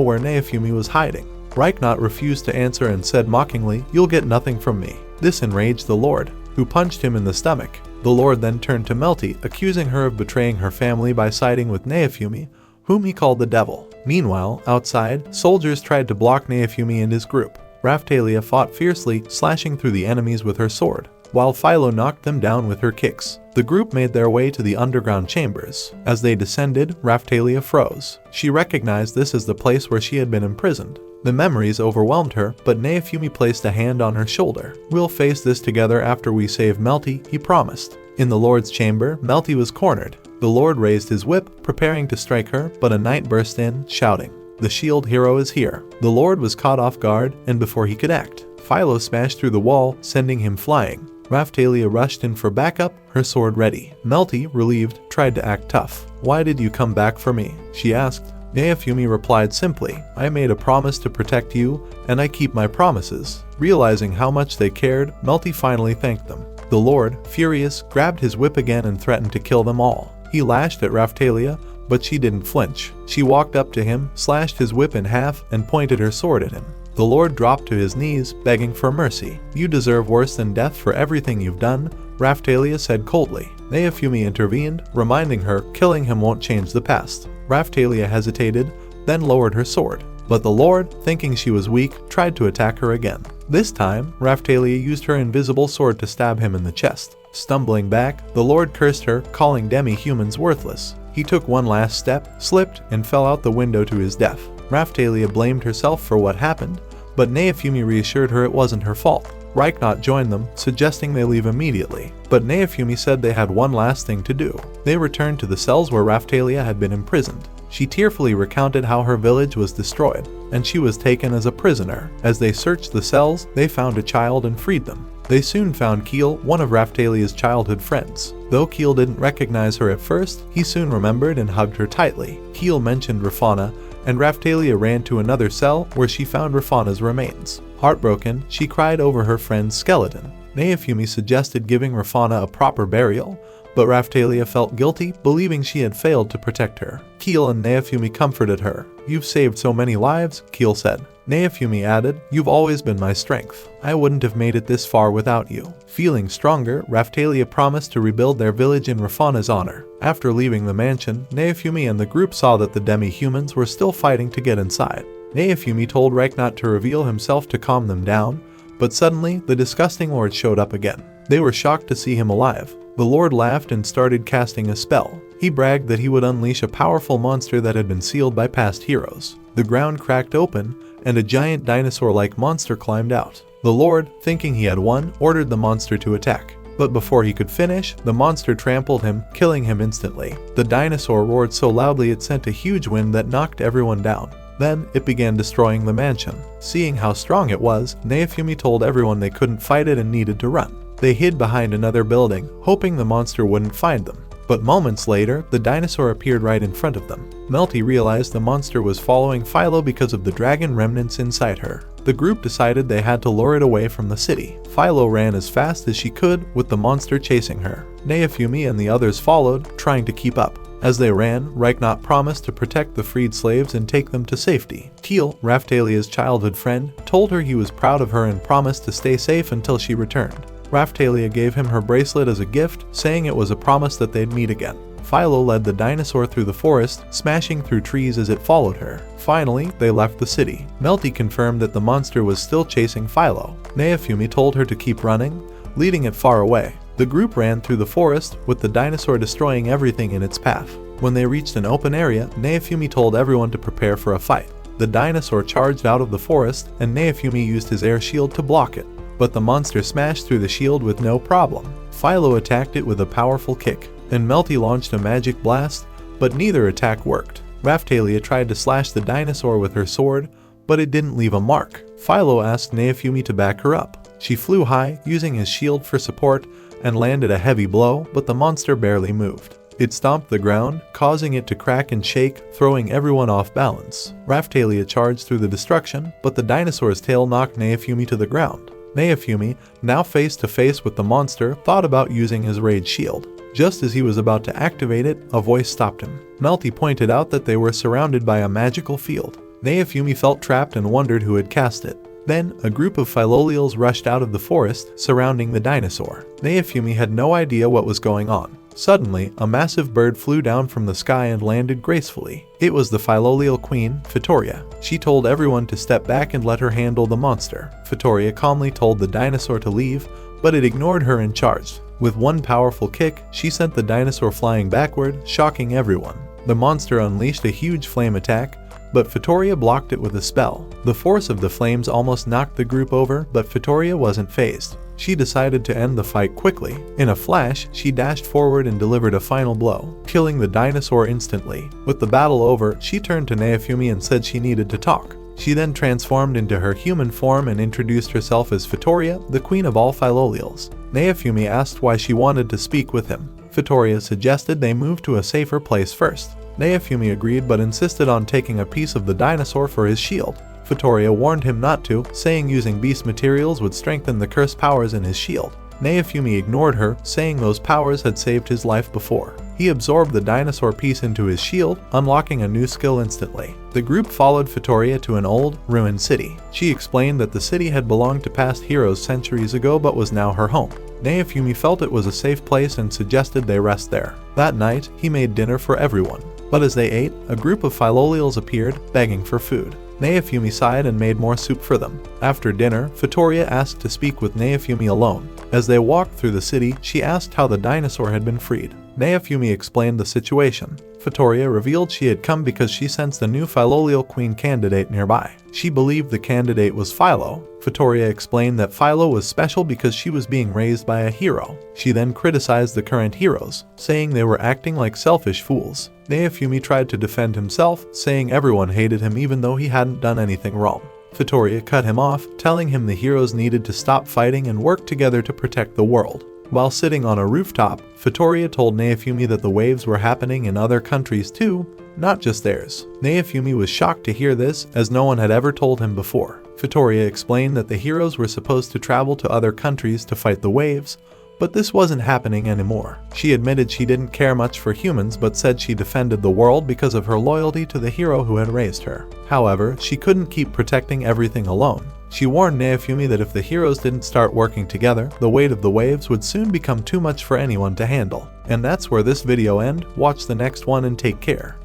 where Neofumi was hiding. Reichnaut refused to answer and said mockingly, "You'll get nothing from me." This enraged the Lord, who punched him in the stomach. The Lord then turned to Melty, accusing her of betraying her family by siding with Neofumi, whom he called the devil. Meanwhile, outside, soldiers tried to block Neofumi and his group. Raphtalia fought fiercely, slashing through the enemies with her sword, while Philo knocked them down with her kicks. The group made their way to the underground chambers. As they descended, Raphtalia froze. She recognized this as the place where she had been imprisoned. The memories overwhelmed her, but Neofumi placed a hand on her shoulder. "We'll face this together after we save Melty," he promised. In the Lord's chamber, Melty was cornered. The Lord raised his whip, preparing to strike her, but a knight burst in, shouting, "The shield hero is here." The Lord was caught off guard, and before he could act, Philo smashed through the wall, sending him flying. Raphtalia rushed in for backup, her sword ready. Melty, relieved, tried to act tough. "Why did you come back for me?" she asked. Neofumi replied simply, "I made a promise to protect you, and I keep my promises." Realizing how much they cared, Melty finally thanked them. The Lord, furious, grabbed his whip again and threatened to kill them all. He lashed at Raphtalia, but she didn't flinch. She walked up to him, slashed his whip in half, and pointed her sword at him. The Lord dropped to his knees, begging for mercy. "You deserve worse than death for everything you've done," Raphtalia said coldly. Neofumi intervened, reminding her killing him won't change the past. Raphtalia hesitated, then lowered her sword. But the Lord, thinking she was weak, tried to attack her again. This time, Raphtalia used her invisible sword to stab him in the chest. Stumbling back, the Lord cursed her, calling demi-humans worthless. He took one last step, slipped, and fell out the window to his death. Raphtalia blamed herself for what happened, but Neofumi reassured her it wasn't her fault. Reichnaut joined them, suggesting they leave immediately, but Neofumi said they had one last thing to do. They returned to the cells where Raphtalia had been imprisoned. She tearfully recounted how her village was destroyed, and she was taken as a prisoner. As they searched the cells, they found a child and freed them. They soon found Keel, one of Raphtalia's childhood friends. Though Keel didn't recognize her at first, he soon remembered and hugged her tightly. Keel mentioned Rafana, and Raphtalia ran to another cell where she found Rafana's remains. Heartbroken, she cried over her friend's skeleton. Neofumi suggested giving Rafana a proper burial, but Raphtalia felt guilty, believing she had failed to protect her. Keel and Neofumi comforted her. "You've saved so many lives," Keel said. Neofumi added, "You've always been my strength. I wouldn't have made it this far without you." Feeling stronger, Raphtalia promised to rebuild their village in Rafana's honor. After leaving the mansion, Neofumi and the group saw that the demi-humans were still fighting to get inside. Neofumi told Reichnaut to reveal himself to calm them down, but suddenly the disgusting Lord showed up again. They were shocked to see him alive. The Lord laughed and started casting a spell. He bragged that he would unleash a powerful monster that had been sealed by past heroes. The ground cracked open, and a giant dinosaur-like monster climbed out. The Lord, thinking he had won, ordered the monster to attack. But before he could finish, the monster trampled him, killing him instantly. The dinosaur roared so loudly it sent a huge wind that knocked everyone down. Then, it began destroying the mansion. Seeing how strong it was, Neofumi told everyone they couldn't fight it and needed to run. They hid behind another building, hoping the monster wouldn't find them. But moments later, the dinosaur appeared right in front of them. Melty realized the monster was following Philo because of the dragon remnants inside her. The group decided they had to lure it away from the city. Philo ran as fast as she could, with the monster chasing her. Neofumi and the others followed, trying to keep up. As they ran, Reichnaut promised to protect the freed slaves and take them to safety. Keel, Raphtalia's childhood friend, told her he was proud of her and promised to stay safe until she returned. Raphtalia gave him her bracelet as a gift, saying it was a promise that they'd meet again. Philo led the dinosaur through the forest, smashing through trees as it followed her. Finally, they left the city. Melty confirmed that the monster was still chasing Philo. Naofumi told her to keep running, leading it far away. The group ran through the forest, with the dinosaur destroying everything in its path. When they reached an open area, Naofumi told everyone to prepare for a fight. The dinosaur charged out of the forest, and Naofumi used his air shield to block it. But the monster smashed through the shield with no problem. Philo attacked it with a powerful kick, and Melty launched a magic blast, but neither attack worked. Raphtalia tried to slash the dinosaur with her sword, but it didn't leave a mark. Philo asked Naofumi to back her up. She flew high, using his shield for support, and landed a heavy blow, but the monster barely moved. It stomped the ground, causing it to crack and shake, throwing everyone off balance. Raphtalia charged through the destruction, but the dinosaur's tail knocked Naofumi to the ground. Naofumi, now face to face with the monster, thought about using his rage shield. Just as he was about to activate it, a voice stopped him. Melty pointed out that they were surrounded by a magical field. Naofumi felt trapped and wondered who had cast it. Then, a group of Filolials rushed out of the forest, surrounding the dinosaur. Naofumi had no idea what was going on. Suddenly, a massive bird flew down from the sky and landed gracefully. It was the Filolial Queen, Victoria. She told everyone to step back and let her handle the monster. Victoria calmly told the dinosaur to leave, but it ignored her and charged. With one powerful kick, she sent the dinosaur flying backward, shocking everyone. The monster unleashed a huge flame attack, but Victoria blocked it with a spell. The force of the flames almost knocked the group over, but Victoria wasn't fazed. She decided to end the fight quickly. In a flash, she dashed forward and delivered a final blow, killing the dinosaur instantly. With the battle over, she turned to Naofumi and said she needed to talk. She then transformed into her human form and introduced herself as Victoria, the queen of all Filolials. Naofumi asked why she wanted to speak with him. Victoria suggested they move to a safer place first. Naofumi agreed but insisted on taking a piece of the dinosaur for his shield. Victoria warned him not to, saying using beast materials would strengthen the cursed powers in his shield. Naofumi ignored her, saying those powers had saved his life before. He absorbed the dinosaur piece into his shield, unlocking a new skill instantly. The group followed Victoria to an old, ruined city. She explained that the city had belonged to past heroes centuries ago but was now her home. Naofumi felt it was a safe place and suggested they rest there. That night, he made dinner for everyone. But as they ate, a group of Filolials appeared, begging for food. Naofumi sighed and made more soup for them. After dinner, Victoria asked to speak with Naofumi alone. As they walked through the city, she asked how the dinosaur had been freed. Naofumi explained the situation. Victoria revealed she had come because she sensed a new Filolial Queen candidate nearby. She believed the candidate was Philo. Victoria explained that Philo was special because she was being raised by a hero. She then criticized the current heroes, saying they were acting like selfish fools. Naofumi tried to defend himself, saying everyone hated him even though he hadn't done anything wrong. Victoria cut him off, telling him the heroes needed to stop fighting and work together to protect the world. While sitting on a rooftop, Victoria told Naofumi that the waves were happening in other countries too, not just theirs. Naofumi was shocked to hear this, as no one had ever told him before. Victoria explained that the heroes were supposed to travel to other countries to fight the waves, but this wasn't happening anymore. She admitted she didn't care much for humans but said she defended the world because of her loyalty to the hero who had raised her. However, she couldn't keep protecting everything alone. She warned Naofumi that if the heroes didn't start working together, the weight of the waves would soon become too much for anyone to handle. And that's where this video ends. Watch the next one and take care.